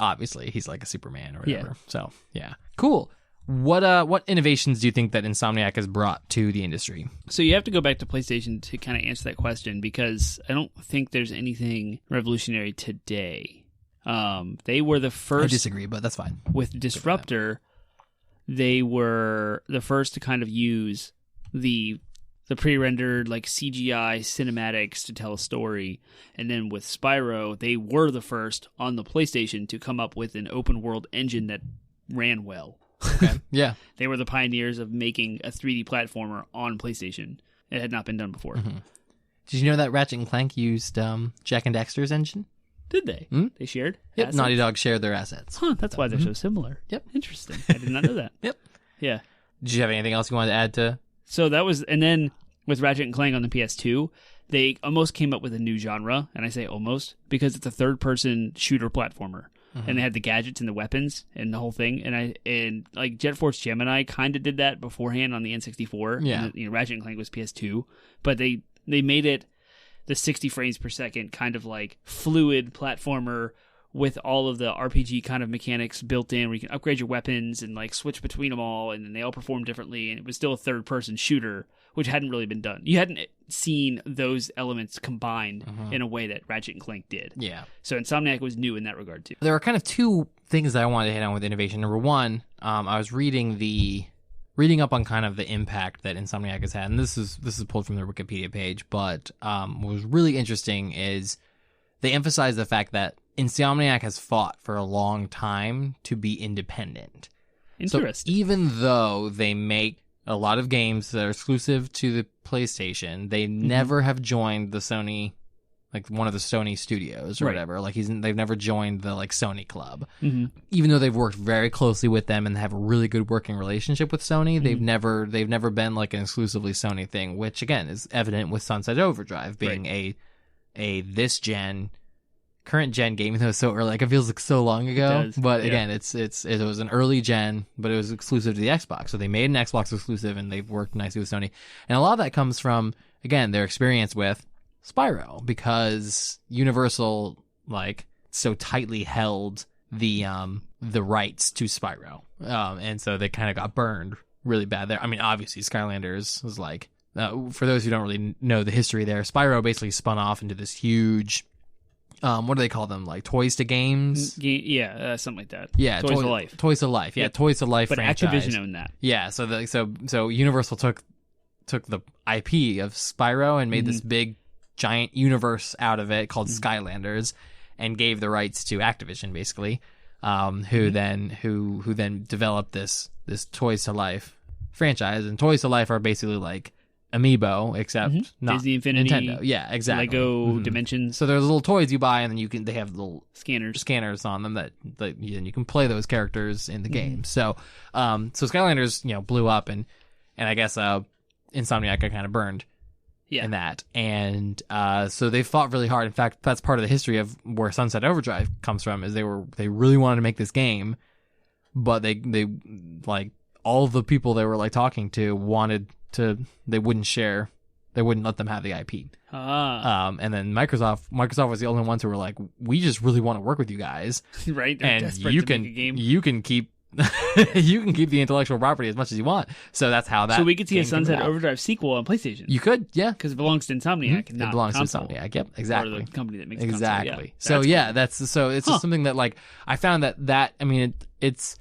he's like a Superman or whatever. So yeah, cool. What innovations do you think that Insomniac has brought to the industry? So you have to go back to PlayStation to kind of answer that question, because I don't think there's anything revolutionary today. They were the first. I disagree, but that's fine. With Disruptor, they were the first to kind of use the pre-rendered like CGI cinematics to tell a story, and then with Spyro, they were the first on the PlayStation to come up with an open world engine that ran well. Okay. Yeah. They were the pioneers of making a 3D platformer on PlayStation. It had not been done before. Did you know that Ratchet and Clank used Jak and Daxter's engine? Did they? They shared? Yep. Assets? Naughty Dog shared their assets. Huh, that's why they're so similar. Yep. Interesting. I did not know that. Yep. Yeah. Did you have anything else you wanted to add to? So that was, and then with Ratchet and Clank on the PS2, they almost came up with a new genre, and I say almost because it's a third-person shooter platformer. and they had the gadgets and the weapons and the whole thing. And like Jet Force Gemini kind of did that beforehand on the N64. Yeah. And, Ratchet and Clank was PS2, but they made it the 60 frames per second kind of like fluid platformer with all of the RPG kind of mechanics built in, where you can upgrade your weapons and like switch between them all, and then they all perform differently. And it was still a third-person shooter, which hadn't really been done. You hadn't seen those elements combined in a way that Ratchet and Clank did. Yeah. So Insomniac was new in that regard too. There are kind of two things that I wanted to hit on with innovation. Number one, I was reading up on kind of the impact that Insomniac has had, and this is pulled from their Wikipedia page. But what was really interesting is they emphasize the fact that Insomniac has fought for a long time to be independent. Interesting. So even though they make a lot of games that are exclusive to the PlayStation, they never have joined the Sony, like one of the Sony studios or whatever. Like they've never joined the like Sony club. Even though they've worked very closely with them and have a really good working relationship with Sony, they've never been like an exclusively Sony thing, which again is evident with Sunset Overdrive being a this gen, current gen game, even though it's so early. Like it feels like so long ago. But again, it was an early gen, but it was exclusive to the Xbox. So they made an Xbox exclusive, and they've worked nicely with Sony. And a lot of that comes from, again, their experience with Spyro, because Universal like so tightly held the rights to Spyro, and so they kind of got burned really bad there. I mean, obviously Skylanders was like, for those who don't really know the history there, Spyro basically spun off into this huge, what do they call them? Like Toys to Games? Something like that. Yeah, Toys to Life. Toys to Life. Yeah, Toys to Life. But franchise. Activision owned that. Yeah, so Universal took the IP of Spyro and made this big giant universe out of it called Skylanders, and gave the rights to Activision basically, who then developed this Toys to Life franchise. And Toys to Life are basically like Amiibo, except not Disney Infinity, Nintendo. Yeah, exactly. Lego Dimensions. So there's little toys you buy, and then they have little scanners on them that you can play those characters in the game. So Skylanders, blew up, and I guess Insomniac got kind of burned in that. And so they fought really hard. In fact, that's part of the history of where Sunset Overdrive comes from, is they really wanted to make this game, but they like all the people they were like talking to they wouldn't let them have the IP. And then Microsoft was the only ones who were like, we just really want to work with you guys. Right. They're and you can keep the intellectual property as much as you want. So that's how that. So we could see a Sunset Overdrive sequel on PlayStation. You could, yeah, because it belongs to Insomniac. Not it belongs console. to Insomniac. Yep, exactly. Or the company that makes exactly. Console. Yeah. It's just something that like I found that I mean it's.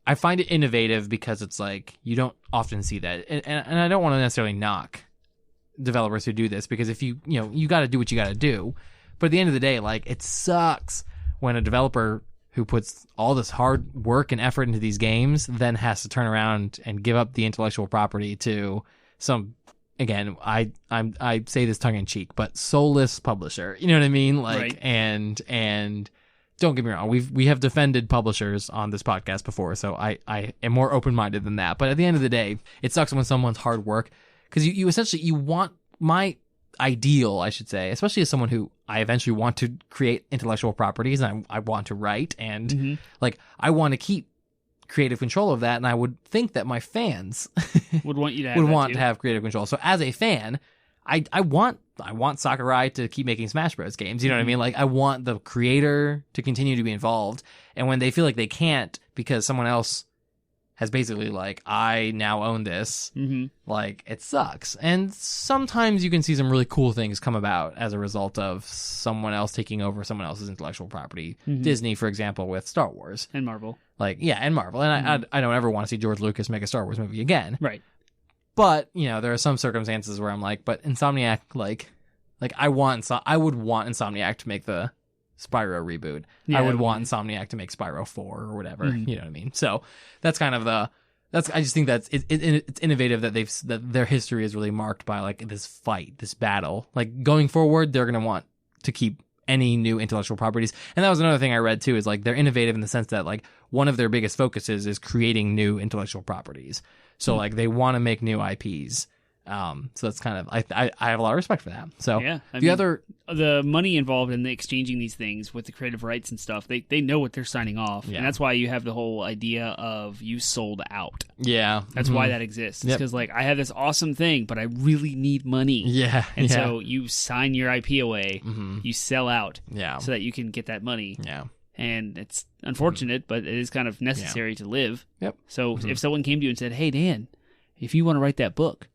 I find it innovative because it's like you don't often see that, and I don't want to necessarily knock developers who do this, because if you got to do what you got to do, but at the end of the day, like it sucks when a developer who puts all this hard work and effort into these games then has to turn around and give up the intellectual property to some, again, I say this tongue in cheek, but soulless publisher. You know what I mean? Like, right. and don't get me wrong, we have defended publishers on this podcast before, so I am more open-minded than that. But at the end of the day, it sucks when someone's hard work, because you essentially want my ideal, I should say, especially as someone who I eventually want to create intellectual properties, and I want to write, and like I want to keep creative control of that, and I would think that my fans would want you to have creative control. So as a fan, I want Sakurai to keep making Smash Bros. Games. You know what I mean? Like, I want the creator to continue to be involved. And when they feel like they can't because someone else has basically like, I now own this, like, it sucks. And sometimes you can see some really cool things come about as a result of someone else taking over someone else's intellectual property. Disney, for example, with Star Wars. And Marvel. Like, yeah, and Marvel. And I don't ever want to see George Lucas make a Star Wars movie again. Right. But, there are some circumstances where I'm like, but Insomniac, like I would want Insomniac to make the Spyro reboot. Yeah, I would want Insomniac to make Spyro 4 or whatever. You know what I mean? So that's kind of I just think that's it's innovative that their history is really marked by like this fight, this battle. Like going forward, they're going to want to keep any new intellectual properties. And that was another thing I read too, is like they're innovative in the sense that like one of their biggest focuses is creating new intellectual properties. So like they want to make new IPs. So that's kind of I have a lot of respect for that. So yeah, the money involved in the exchanging these things with the creative rights and stuff, they know what they're signing off, and that's why you have the whole idea of you sold out. Yeah, that's why that exists. It's because like I have this awesome thing, but I really need money. Yeah, and so you sign your IP away, you sell out, so that you can get that money. Yeah. And it's unfortunate, but it is kind of necessary to live. Yep. So if someone came to you and said, "Hey, Dan, if you want to write that book,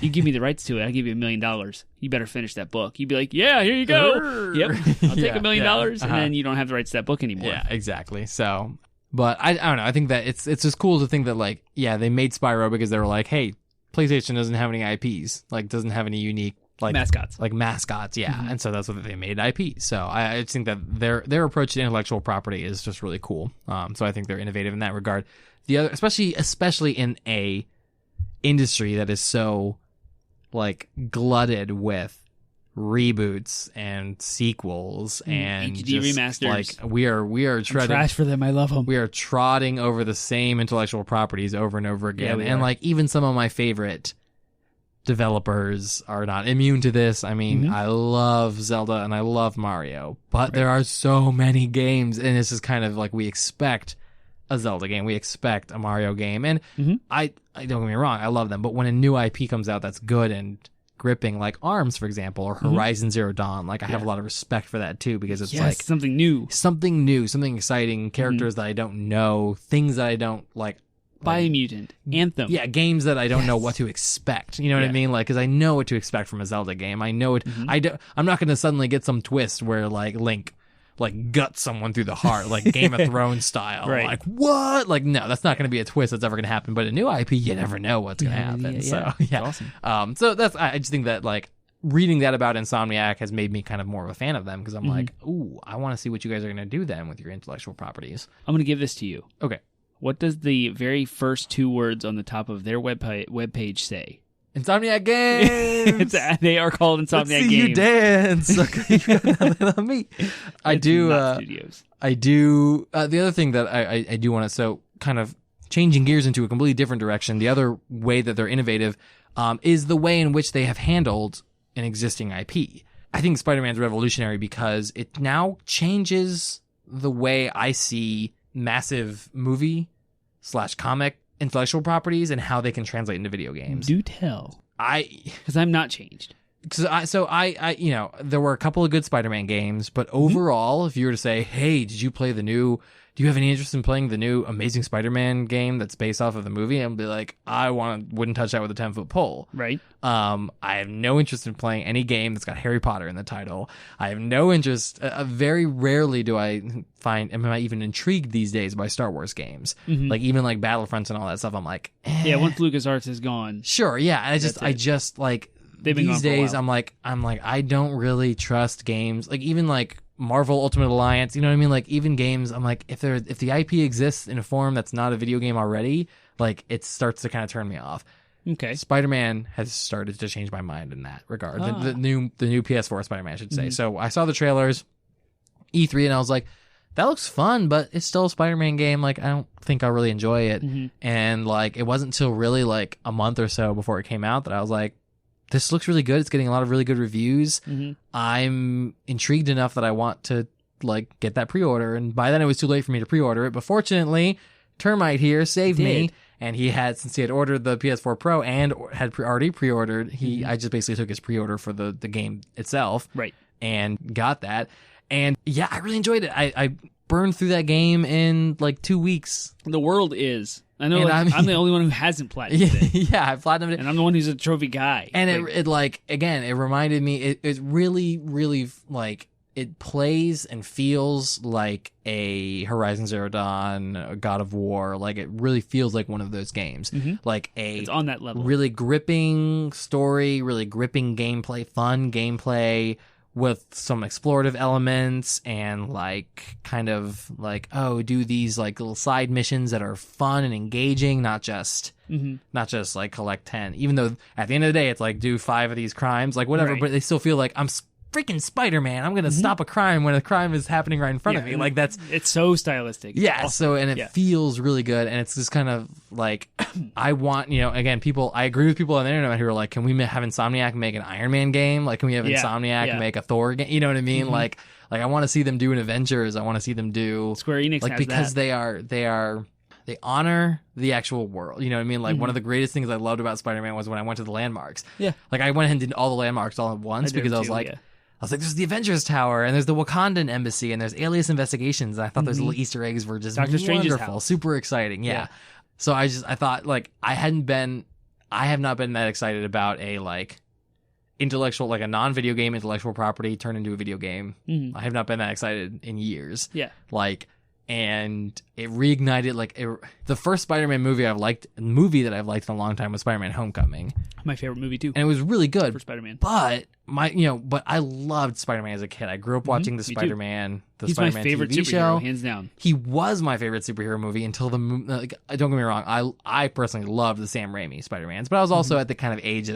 you give me the rights to it, I'll give you $1 million. You better finish that book." You'd be like, "Yeah, here you go. Yep, I'll take $1 million," and then you don't have the rights to that book anymore. Yeah, exactly. So, but I don't know. I think that it's just cool to think that like, yeah, they made Spyro because they were like, hey, PlayStation doesn't have any IPs, like doesn't have any unique like mascots, yeah, and so that's what they made IP. So I just think that their approach to intellectual property is just really cool. So I think they're innovative in that regard. The other, especially in a industry that is so like glutted with reboots and sequels and HD just, remasters. Like we are treading trash for them. I love them. We are trotting over the same intellectual properties over and over again, and like even some of my favorite developers are not immune to this. I mean, I love Zelda and I love Mario, but there are so many games, and it's just kind of like we expect a Zelda game, we expect a Mario game, and I don't get me wrong, I love them, but when a new IP comes out that's good and gripping, like ARMS, for example, or Horizon Zero Dawn, like I have a lot of respect for that too, because it's like something new, something exciting, characters that I don't know, things that I don't like. Biomutant, Anthem. Yeah, games that I don't know what to expect. You know what I mean? Like, because I know what to expect from a Zelda game. I know it. I'm not going to suddenly get some twist where like Link like guts someone through the heart, like Game of Thrones style. Like what? Like no, that's not going to be a twist that's ever going to happen. But a new IP, you never know what's going to happen. So awesome. So that's I just think that like reading that about Insomniac has made me kind of more of a fan of them, because I'm like, ooh, I want to see what you guys are going to do then with your intellectual properties. I'm going to give this to you. Okay. What does the very first two words on the top of their webpage say? Insomniac Games! They are called Insomniac Let's see Games. You dance! Okay, you got that on me. I do. The other thing that I do want to, so kind of changing gears into a completely different direction, the other way that they're innovative is the way in which they have handled an existing IP. I think Spider-Man's revolutionary because it now changes the way I see massive movie/comic intellectual properties and how they can translate into video games. Do tell. Because I'm not changed. So I you know, there were a couple of good Spider-Man games, but overall, if you were to say, hey, do you have any interest in playing the new Amazing Spider-Man game that's based off of the movie? And be like, wouldn't touch that with a 10-foot pole. Right. I have no interest in playing any game that's got Harry Potter in the title. I have no interest. Very rarely do am I even intrigued these days by Star Wars games. Like even like Battlefronts and all that stuff. I'm like, yeah. Once LucasArts is gone. Sure. Yeah. I just like these days. I'm like, I don't really trust games. Like even like Marvel Ultimate Alliance, you know what I mean? Like even games, I'm like, if the IP exists in a form that's not a video game already, like it starts to kind of turn me off. Okay. Spider-Man has started to change my mind in that regard. The new PS4 Spider-Man, I should say. So I saw the trailers, E3, and I was like, that looks fun, but it's still a Spider-Man game. Like I don't think I'll really enjoy it. And like it wasn't until really like a month or so before it came out that I was like, this looks really good. It's getting a lot of really good reviews. I'm intrigued enough that I want to like get that pre-order. And by then it was too late for me to pre-order it. But fortunately, Termite here saved me. And since he had ordered the PS4 Pro and had already pre-ordered, I just basically took his pre-order for the game itself. Right. And got that. And yeah, I really enjoyed it. I burned through that game in like 2 weeks. The world is. I know, like, I'm the only one who hasn't platinumed it. Yeah, I platinumed it. And I'm the one who's a trophy guy. And it reminded me, it really, really, like, it plays and feels like a Horizon Zero Dawn, a God of War. Like, it really feels like one of those games. Like it's on that level. Really gripping story, really gripping gameplay, fun gameplay, with some explorative elements and like kind of like, do these like little side missions that are fun and engaging, not just like collect 10, even though at the end of the day it's like do 5 of these crimes, like whatever, but they still feel like I'm freaking Spider-Man. I'm going to stop a crime when a crime is happening right in front of me. Like it's so stylistic. Yeah. Awesome. So, and it feels really good. And it's just kind of like, I want, again, I agree with people on the internet who are like, can we have Insomniac make an Iron Man game? Like, can we have Insomniac make a Thor game? You know what I mean? Like I want to see them do an Avengers. I want to see them do Square Enix, like, because they honor the actual world. You know what I mean? Like, one of the greatest things I loved about Spider-Man was when I went to the landmarks. Yeah. Like, I went and did all the landmarks all at once because I was like, there's the Avengers Tower, and there's the Wakandan Embassy, and there's Alias Investigations. And I thought those little Easter eggs were just Doctor Strange's wonderful, house. super exciting. Yeah. So I thought, like, I have not been that excited about a, like, intellectual, like a non-video game intellectual property turned into a video game. I have not been that excited in years. Yeah. Like, and it reignited, like, the first Spider-Man movie that I've liked in a long time was Spider-Man Homecoming. My favorite movie too. And it was really good for Spider-Man. But but I loved Spider-Man as a kid. I grew up watching the Spider-Man Spider-Man favorite TV superhero, show, hands down. He was my favorite superhero movie until don't get me wrong, I personally loved the Sam Raimi Spider-Mans, but I was also at the kind of age that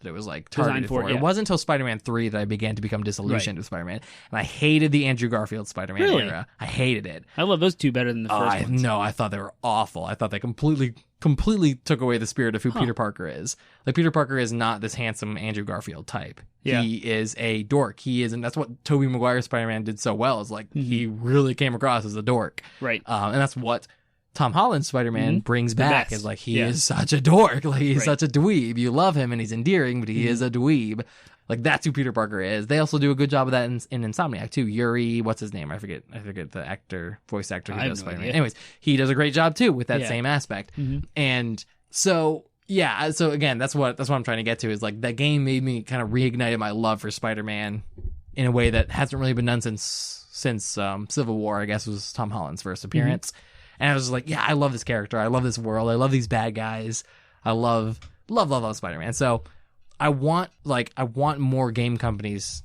it was like targeted for. It wasn't until Spider-Man 3 that I began to become disillusioned with Spider-Man, and I hated the Andrew Garfield Spider-Man era. I hated it. I love those two better than the first ones. No, I thought they were awful. I thought they completely took away the spirit of who Peter Parker is. Like, Peter Parker is not this handsome Andrew Garfield type. Yeah. He is a dork. And that's what Tobey Maguire's Spider-Man did so well, is like, he really came across as a dork. Right. And that's what Tom Holland's Spider-Man brings back, is like, he is such a dork. Like, he's such a dweeb. You love him and he's endearing, but he is a dweeb. Like, that's who Peter Parker is. They also do a good job of that in Insomniac too. Yuri, what's his name? I forget the voice actor who does Spider-Man. Anyways, he does a great job too with that same aspect. And so again, that's what I'm trying to get to, is like, that game made me kind of reignited my love for Spider-Man in a way that hasn't really been done since Civil War, I guess, was Tom Holland's first appearance. And I was like, yeah, I love this character. I love this world. I love these bad guys. I love Spider-Man. So I want more game companies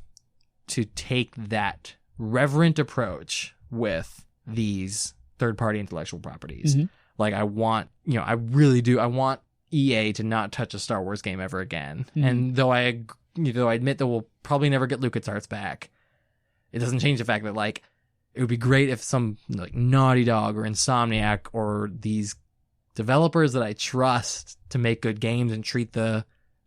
to take that reverent approach with these third-party intellectual properties. Like, I really do. I want EA to not touch a Star Wars game ever again. And though I admit that we'll probably never get LucasArts back, it doesn't change the fact that, like, it would be great if some, like, Naughty Dog or Insomniac or these developers that I trust to make good games and treat the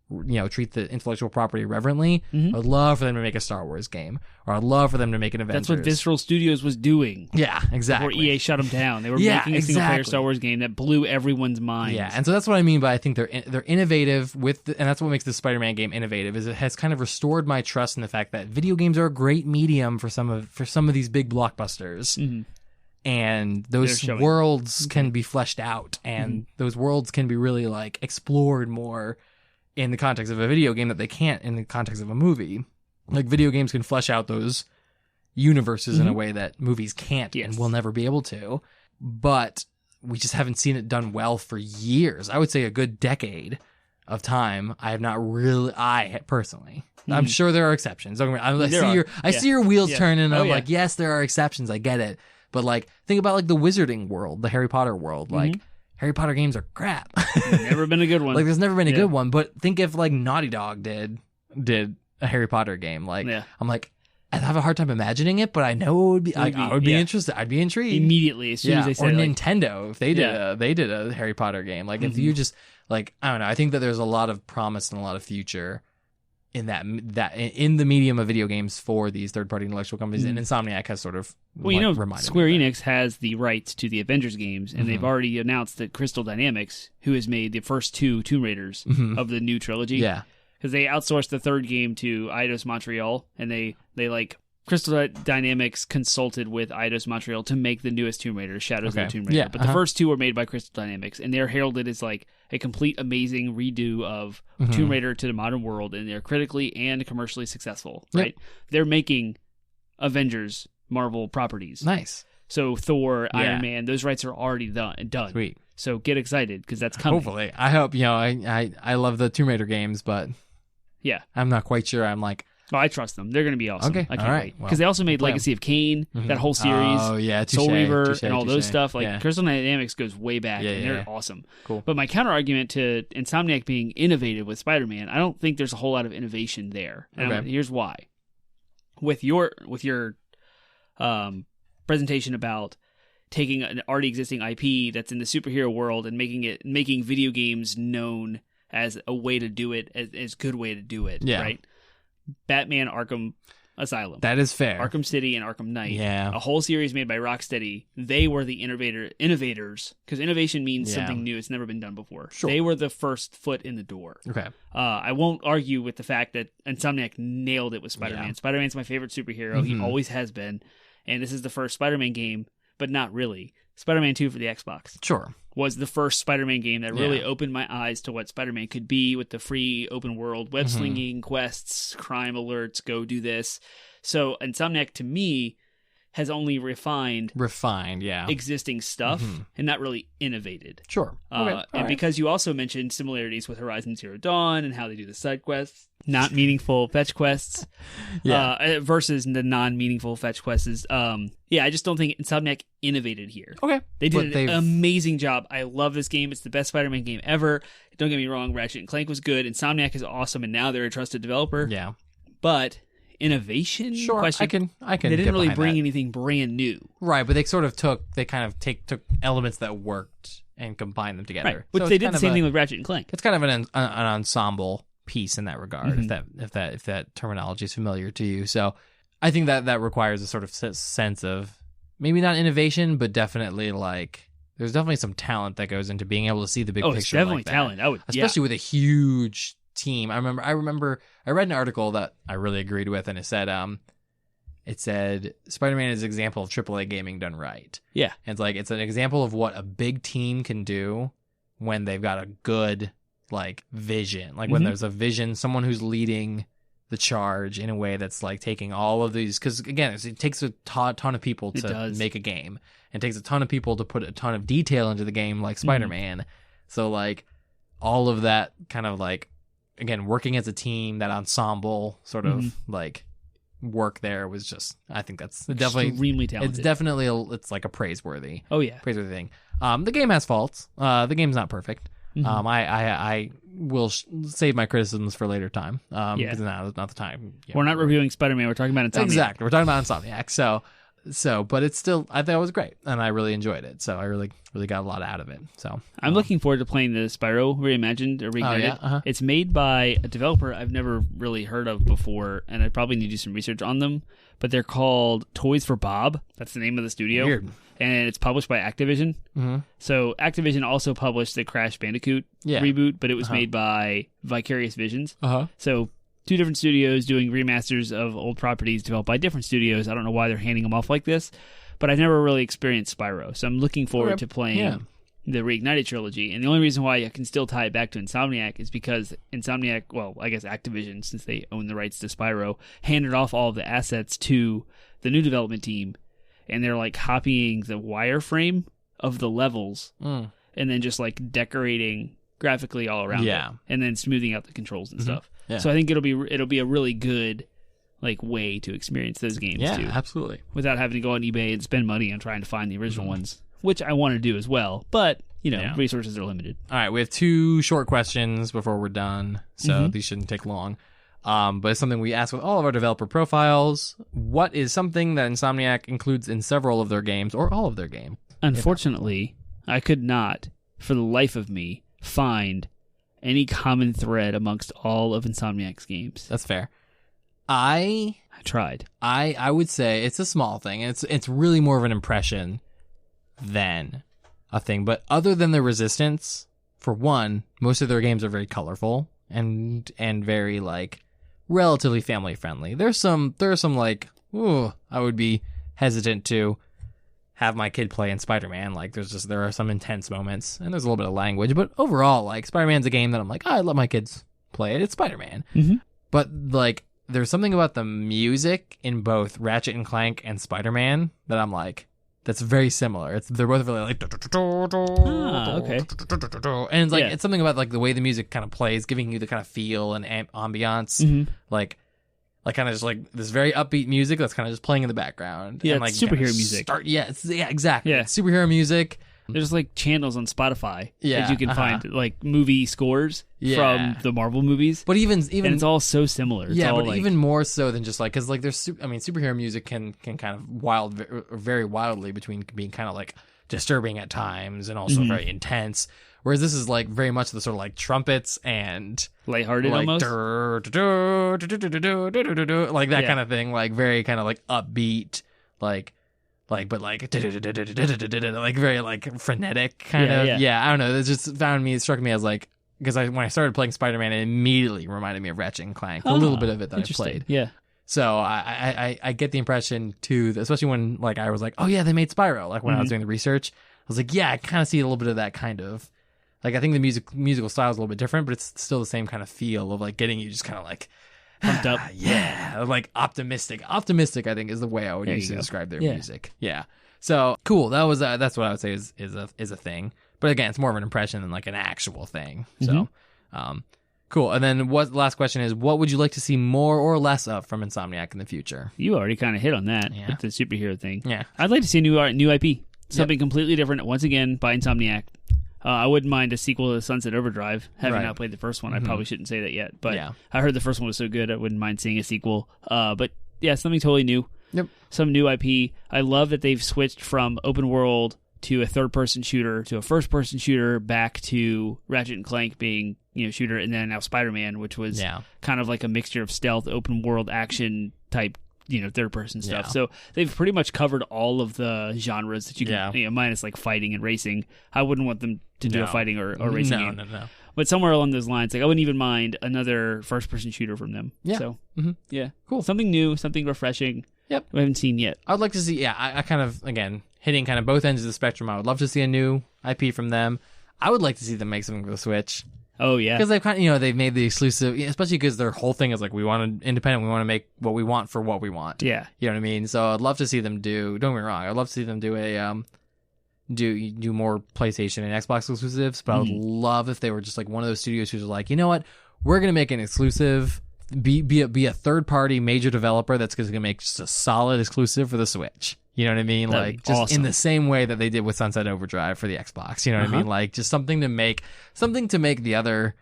intellectual property reverently. I'd love for them to make a Star Wars game, or I'd love for them to make an Avengers. That's what Visceral Studios was doing. Yeah, exactly. Before EA shut them down, they were making a single-player Star Wars game that blew everyone's mind. Yeah, and so that's what I mean by, I think they're innovative and that's what makes the Spider-Man game innovative. Is it has kind of restored my trust in the fact that video games are a great medium for some of these big blockbusters. And those worlds can be fleshed out, and those worlds can be really, like, explored more in the context of a video game that they can't in the context of a movie. Like, video games can flesh out those universes in a way that movies can't and will never be able to. But we just haven't seen it done well for years. I would say a good decade of time. I personally. I'm sure there are exceptions. I see your wheels turning, and I'm like, yes, there are exceptions. I get it. But, like, think about, like, the Wizarding world, the Harry Potter world. Like, Harry Potter games are crap. Never been a good one. Like, there's never been a good one. But think if, like, Naughty Dog did a Harry Potter game. Like, I'm like, I have a hard time imagining it, but I know it would be. I would be interested. I'd be intrigued immediately as soon as they said. Or Nintendo, if they did a Harry Potter game. Like, if you just, like, I don't know. I think that there's a lot of promise and a lot of future in that in the medium of video games for these third-party intellectual companies, and Insomniac has sort of reminded Square me Enix has the rights to the Avengers games, and they've already announced that Crystal Dynamics, who has made the first two Tomb Raiders of the new trilogy, because they outsourced the third game to Eidos Montreal, and they like Crystal Dynamics consulted with Eidos Montreal to make the newest Tomb Raider, Shadows of the Tomb Raider. Yeah, but the first two were made by Crystal Dynamics, and they're heralded as like a complete amazing redo of Tomb Raider to the modern world, and they're critically and commercially successful, right? They're making Avengers Marvel properties. Nice. So Thor, Iron Man, those rights are already done. Sweet. So get excited, because that's coming. Hopefully. I hope, I love the Tomb Raider games, but I'm not quite sure. I'm like, oh, I trust them. They're going to be awesome. Okay, I can't wait. Because they also made Legacy of Kain, that whole series. Oh, yeah. Soul Reaver, and all those stuff. Like, Crystal Dynamics goes way back, and they're awesome. Cool. But my counter-argument to Insomniac being innovative with Spider-Man, I don't think there's a whole lot of innovation there. And here's why. with your presentation about taking an already existing IP that's in the superhero world and making video games known as a way to do it, as a good way to do it, right? Batman Arkham Asylum. That is fair. Arkham City and Arkham Knight. Yeah. A whole series made by Rocksteady. They were the innovators, because innovation means something new. It's never been done before. Sure. They were the first foot in the door. Okay. I won't argue with the fact that Insomniac nailed it with Spider-Man. Yeah. Spider-Man's my favorite superhero. Mm-hmm. He always has been. And this is the first Spider-Man game, but not really. Spider-Man 2 for the Xbox. Sure. Was the first Spider-Man game that really opened my eyes to what Spider-Man could be with the free open world, web slinging, quests, crime alerts, go do this. So Insomniac, to me, has only refined existing stuff and not really innovated. Sure. And because you also mentioned similarities with Horizon Zero Dawn and how they do the side quests, not meaningful fetch quests, versus the non-meaningful fetch quests. I just don't think Insomniac innovated here. Okay. They did an amazing job. I love this game. It's the best Spider-Man game ever. Don't get me wrong, Ratchet and Clank was good. Insomniac is awesome, and now they're a trusted developer. Yeah. But innovation? Sure, question. I can. They didn't really bring anything brand new, right? But they sort of took elements that worked and combined them together. Right. But so they did the same thing with Ratchet and Clank. It's kind of an ensemble piece in that regard, if that terminology is familiar to you. So I think that requires a sort of sense of maybe not innovation, but definitely there's definitely some talent that goes into being able to see the big picture. It's definitely like that. talent. Especially with a huge team. I remember I read an article that I really agreed with, and it said Spider-Man is an example of AAA gaming done right. Yeah. And it's an example of what a big team can do when they've got a good vision. When there's a vision, someone who's leading the charge in a way that's taking all of these, because again, it takes a ton of people to make a game. It takes a ton of people to put a ton of detail into the game, like Spider-Man. So all of that kind of again, working as a team, that ensemble sort of work there was just, I think that's definitely extremely talented. It's definitely it's a praiseworthy. Oh yeah, praiseworthy thing. The game has faults. The game's not perfect. I will save my criticisms for later time. Because now is not the time. We're not reviewing Spider-Man. We're talking about Insomniac. Exactly. We're talking about Insomniac. So, but it's still, I thought it was great, and I really enjoyed it. So I really got a lot out of it. So I'm looking forward to playing the Spyro Reimagined or Reignited. It's made by a developer I've never really heard of before, and I probably need to do some research on them. But they're called Toys for Bob. That's the name of the studio. Weird. And it's published by Activision. So Activision also published the Crash Bandicoot reboot, but it was made by Vicarious Visions. So two different studios doing remasters of old properties developed by different studios. I don't know why they're handing them off like this, but I've never really experienced Spyro. So I'm looking forward to playing the Reignited trilogy. And the only reason why I can still tie it back to Insomniac is because Insomniac, well, I guess Activision, since they own the rights to Spyro, handed off all of the assets to the new development team. And they're copying the wireframe of the levels and then just decorating graphically all around it. And then smoothing out the controls and stuff. Yeah. So I think it'll be a really good way to experience those games too. Yeah, absolutely. Without having to go on eBay and spend money on trying to find the original ones, which I want to do as well. But, resources are limited. All right, we have two short questions before we're done. So these shouldn't take long. But it's something we ask with all of our developer profiles. What is something that Insomniac includes in several of their games or all of their games? Unfortunately, I could not, for the life of me, find any common thread amongst all of Insomniac's games. That's fair. I tried. I would say it's a small thing. It's really more of an impression than a thing. But other than the Resistance, for one, most of their games are very colorful and very relatively family friendly. There are some I would be hesitant to have my kid play in Spider-Man. There are some intense moments and there's a little bit of language, but overall, Spider-Man's a game that I'm I let my kids play it. It's Spider-Man. But there's something about the music in both Ratchet and Clank and Spider-Man that I'm that's very similar. They're both really okay. And it's it's something about the way the music kind of plays, giving you the kind of feel and ambiance, kind of just this very upbeat music that's kind of just playing in the background. Yeah, and superhero music. Exactly. Yeah. It's superhero music. There's like channels on Spotify that you can find like movie scores from the Marvel movies. But even and it's all so similar. It's all but like, even more so than just like, because like there's superhero music can kind of vary wildly between being kind of like disturbing at times and also very intense. Whereas this is like very much the sort of like trumpets and lighthearted, like, almost like that kind of thing, like very kind of like upbeat, like very like frenetic kind of. Yeah, I don't know. It just it struck me as like, because when I started playing Spider-Man, it immediately reminded me of Ratchet and Clank. A little bit of it that I played. Yeah. So I get the impression too, especially when like I was like, oh yeah, they made Spyro. Like when I was doing the research, I was like, yeah, I kind of see a little bit of that kind of. Like, I think the musical style is a little bit different, but it's still the same kind of feel of, like, getting you just kind of, like... pumped up. Yeah. Like, optimistic. Optimistic, I think, is the way I would use to describe their music. Yeah. So, cool. That's what I would say is a thing. But, again, it's more of an impression than, like, an actual thing. So, cool. And then the last question is, what would you like to see more or less of from Insomniac in the future? You already kind of hit on that with the superhero thing. Yeah. I'd like to see a new IP. Something completely different, once again, by Insomniac. I wouldn't mind a sequel to Sunset Overdrive. Having not played the first one, I probably shouldn't say that yet. But I heard the first one was so good, I wouldn't mind seeing a sequel. But yeah, something totally new. Yep. Some new IP. I love that they've switched from open world to a third-person shooter to a first-person shooter back to Ratchet and Clank being shooter, and then now Spider-Man, which was kind of like a mixture of stealth, open world action type third-person stuff. So they've pretty much covered all of the genres that you can, minus like fighting and racing. I wouldn't want them to do a fighting or racing game. No. But somewhere along those lines, like I wouldn't even mind another first-person shooter from them. Yeah. So, cool. Something new, something refreshing. Yep. We haven't seen yet. I would like to see, I kind of, again, hitting kind of both ends of the spectrum. I would love to see a new IP from them. I would like to see them make something for the Switch. Oh, yeah. Because they've kind of, they've made the exclusive, especially because their whole thing is like, we want to independent, we want to make what we want for what we want. Yeah. You know what I mean? So I'd love to see them don't get me wrong, I'd love to see them do a, do more PlayStation and Xbox exclusives, but I would love if they were just like one of those studios who's like, you know what, we're going to make an exclusive, be a third-party major developer that's going to make just a solid exclusive for the Switch. You know what I mean? That'd like just awesome. In the same way that they did with Sunset Overdrive for the Xbox. You know what I mean? Like just something to make the other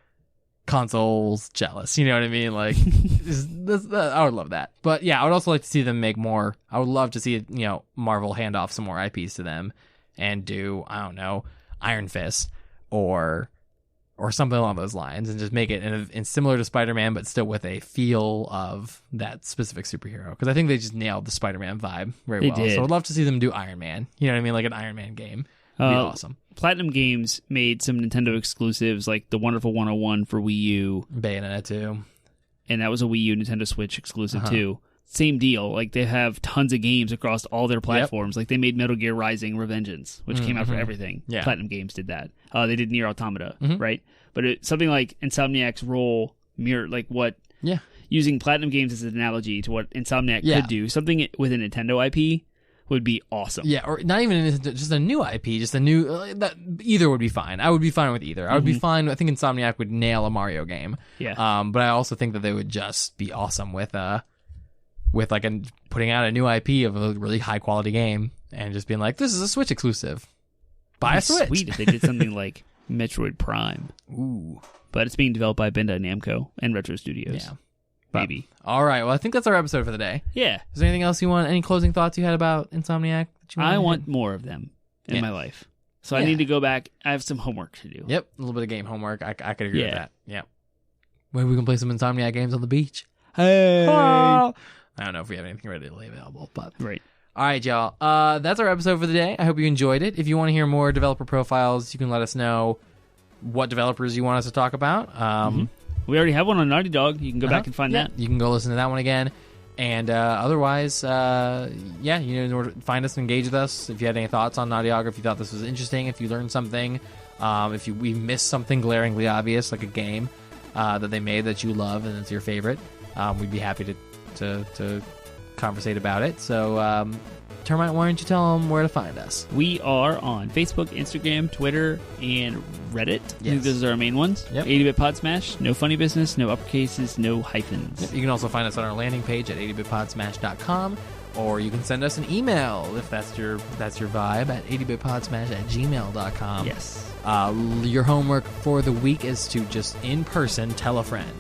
consoles jealous. You know what I mean? Like I would love that. But yeah, I would also like to see them make more. I would love to see Marvel hand off some more IPs to them and do, I don't know, Iron Fist or something along those lines, and just make it in similar to Spider-Man, but still with a feel of that specific superhero. Because I think they just nailed the Spider-Man vibe very well. Did. So I'd love to see them do Iron Man. You know what I mean? Like an Iron Man game. Would be awesome. Platinum Games made some Nintendo exclusives, like the Wonderful 101 for Wii U. Bayonetta 2. And that was a Wii U Nintendo Switch exclusive too. Same deal. Like they have tons of games across all their platforms. Like they made Metal Gear Rising Revengeance, which came out for everything. Yeah. Platinum Games did that. They did Nier Automata, right? But something like Insomniac's role mirrored like what using Platinum Games as an analogy to what Insomniac could do. Something with a Nintendo IP would be awesome. Yeah, or not even just a new IP, just a new either would be fine. I would be fine with either. I would be fine. I think Insomniac would nail a Mario game. Yeah. But I also think that they would just be awesome with like putting out a new IP of a really high quality game and just being like, this is a Switch exclusive. Buy a Switch. Sweet if they did something like Metroid Prime. Ooh. But it's being developed by Bandai Namco and Retro Studios. Yeah. Maybe. All right. Well, I think that's our episode for the day. Yeah. Is there anything else you want? Any closing thoughts you had about Insomniac? I want more of them in my life. So I need to go back. I have some homework to do. Yep. A little bit of game homework. I could agree with that. Yeah. Maybe we can play some Insomniac games on the beach. Hey. Oh. I don't know if we have anything readily available, but. Right. All right, y'all. That's our episode for the day. I hope you enjoyed it. If you want to hear more developer profiles, you can let us know what developers you want us to talk about. We already have one on Naughty Dog. You can go back and find that. You can go listen to that one again. And otherwise, find us and engage with us. If you had any thoughts on Naughty Dog, if you thought this was interesting, if you learned something, if we missed something glaringly obvious, like a game that they made that you love and it's your favorite, we'd be happy to conversate about it. So, Termite, why don't you tell them where to find us? We are on Facebook, Instagram, Twitter, and Reddit. Yes. I think those are our main ones. Yep. 80-bit Podsmash. No funny business, no uppercases, no hyphens. Yep. You can also find us on our landing page at 80bitpodsmash.com, Or you can send us an email if that's your vibe at 80bitpodsmash@gmail.com. Yes. Your homework for the week is to just in person tell a friend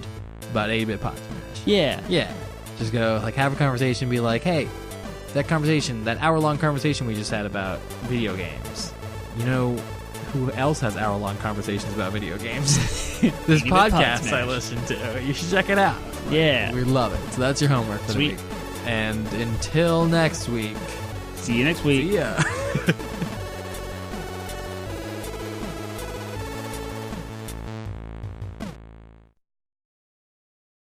about 80-bit Podsmash. Yeah. Yeah. Just go, like, have a conversation, be like, hey, that hour-long conversation we just had about video games. You know who else has hour-long conversations about video games? This podcast I listen to. You should check it out. Yeah. We love it. So that's your homework for the week. And until next week. See you next week. See ya.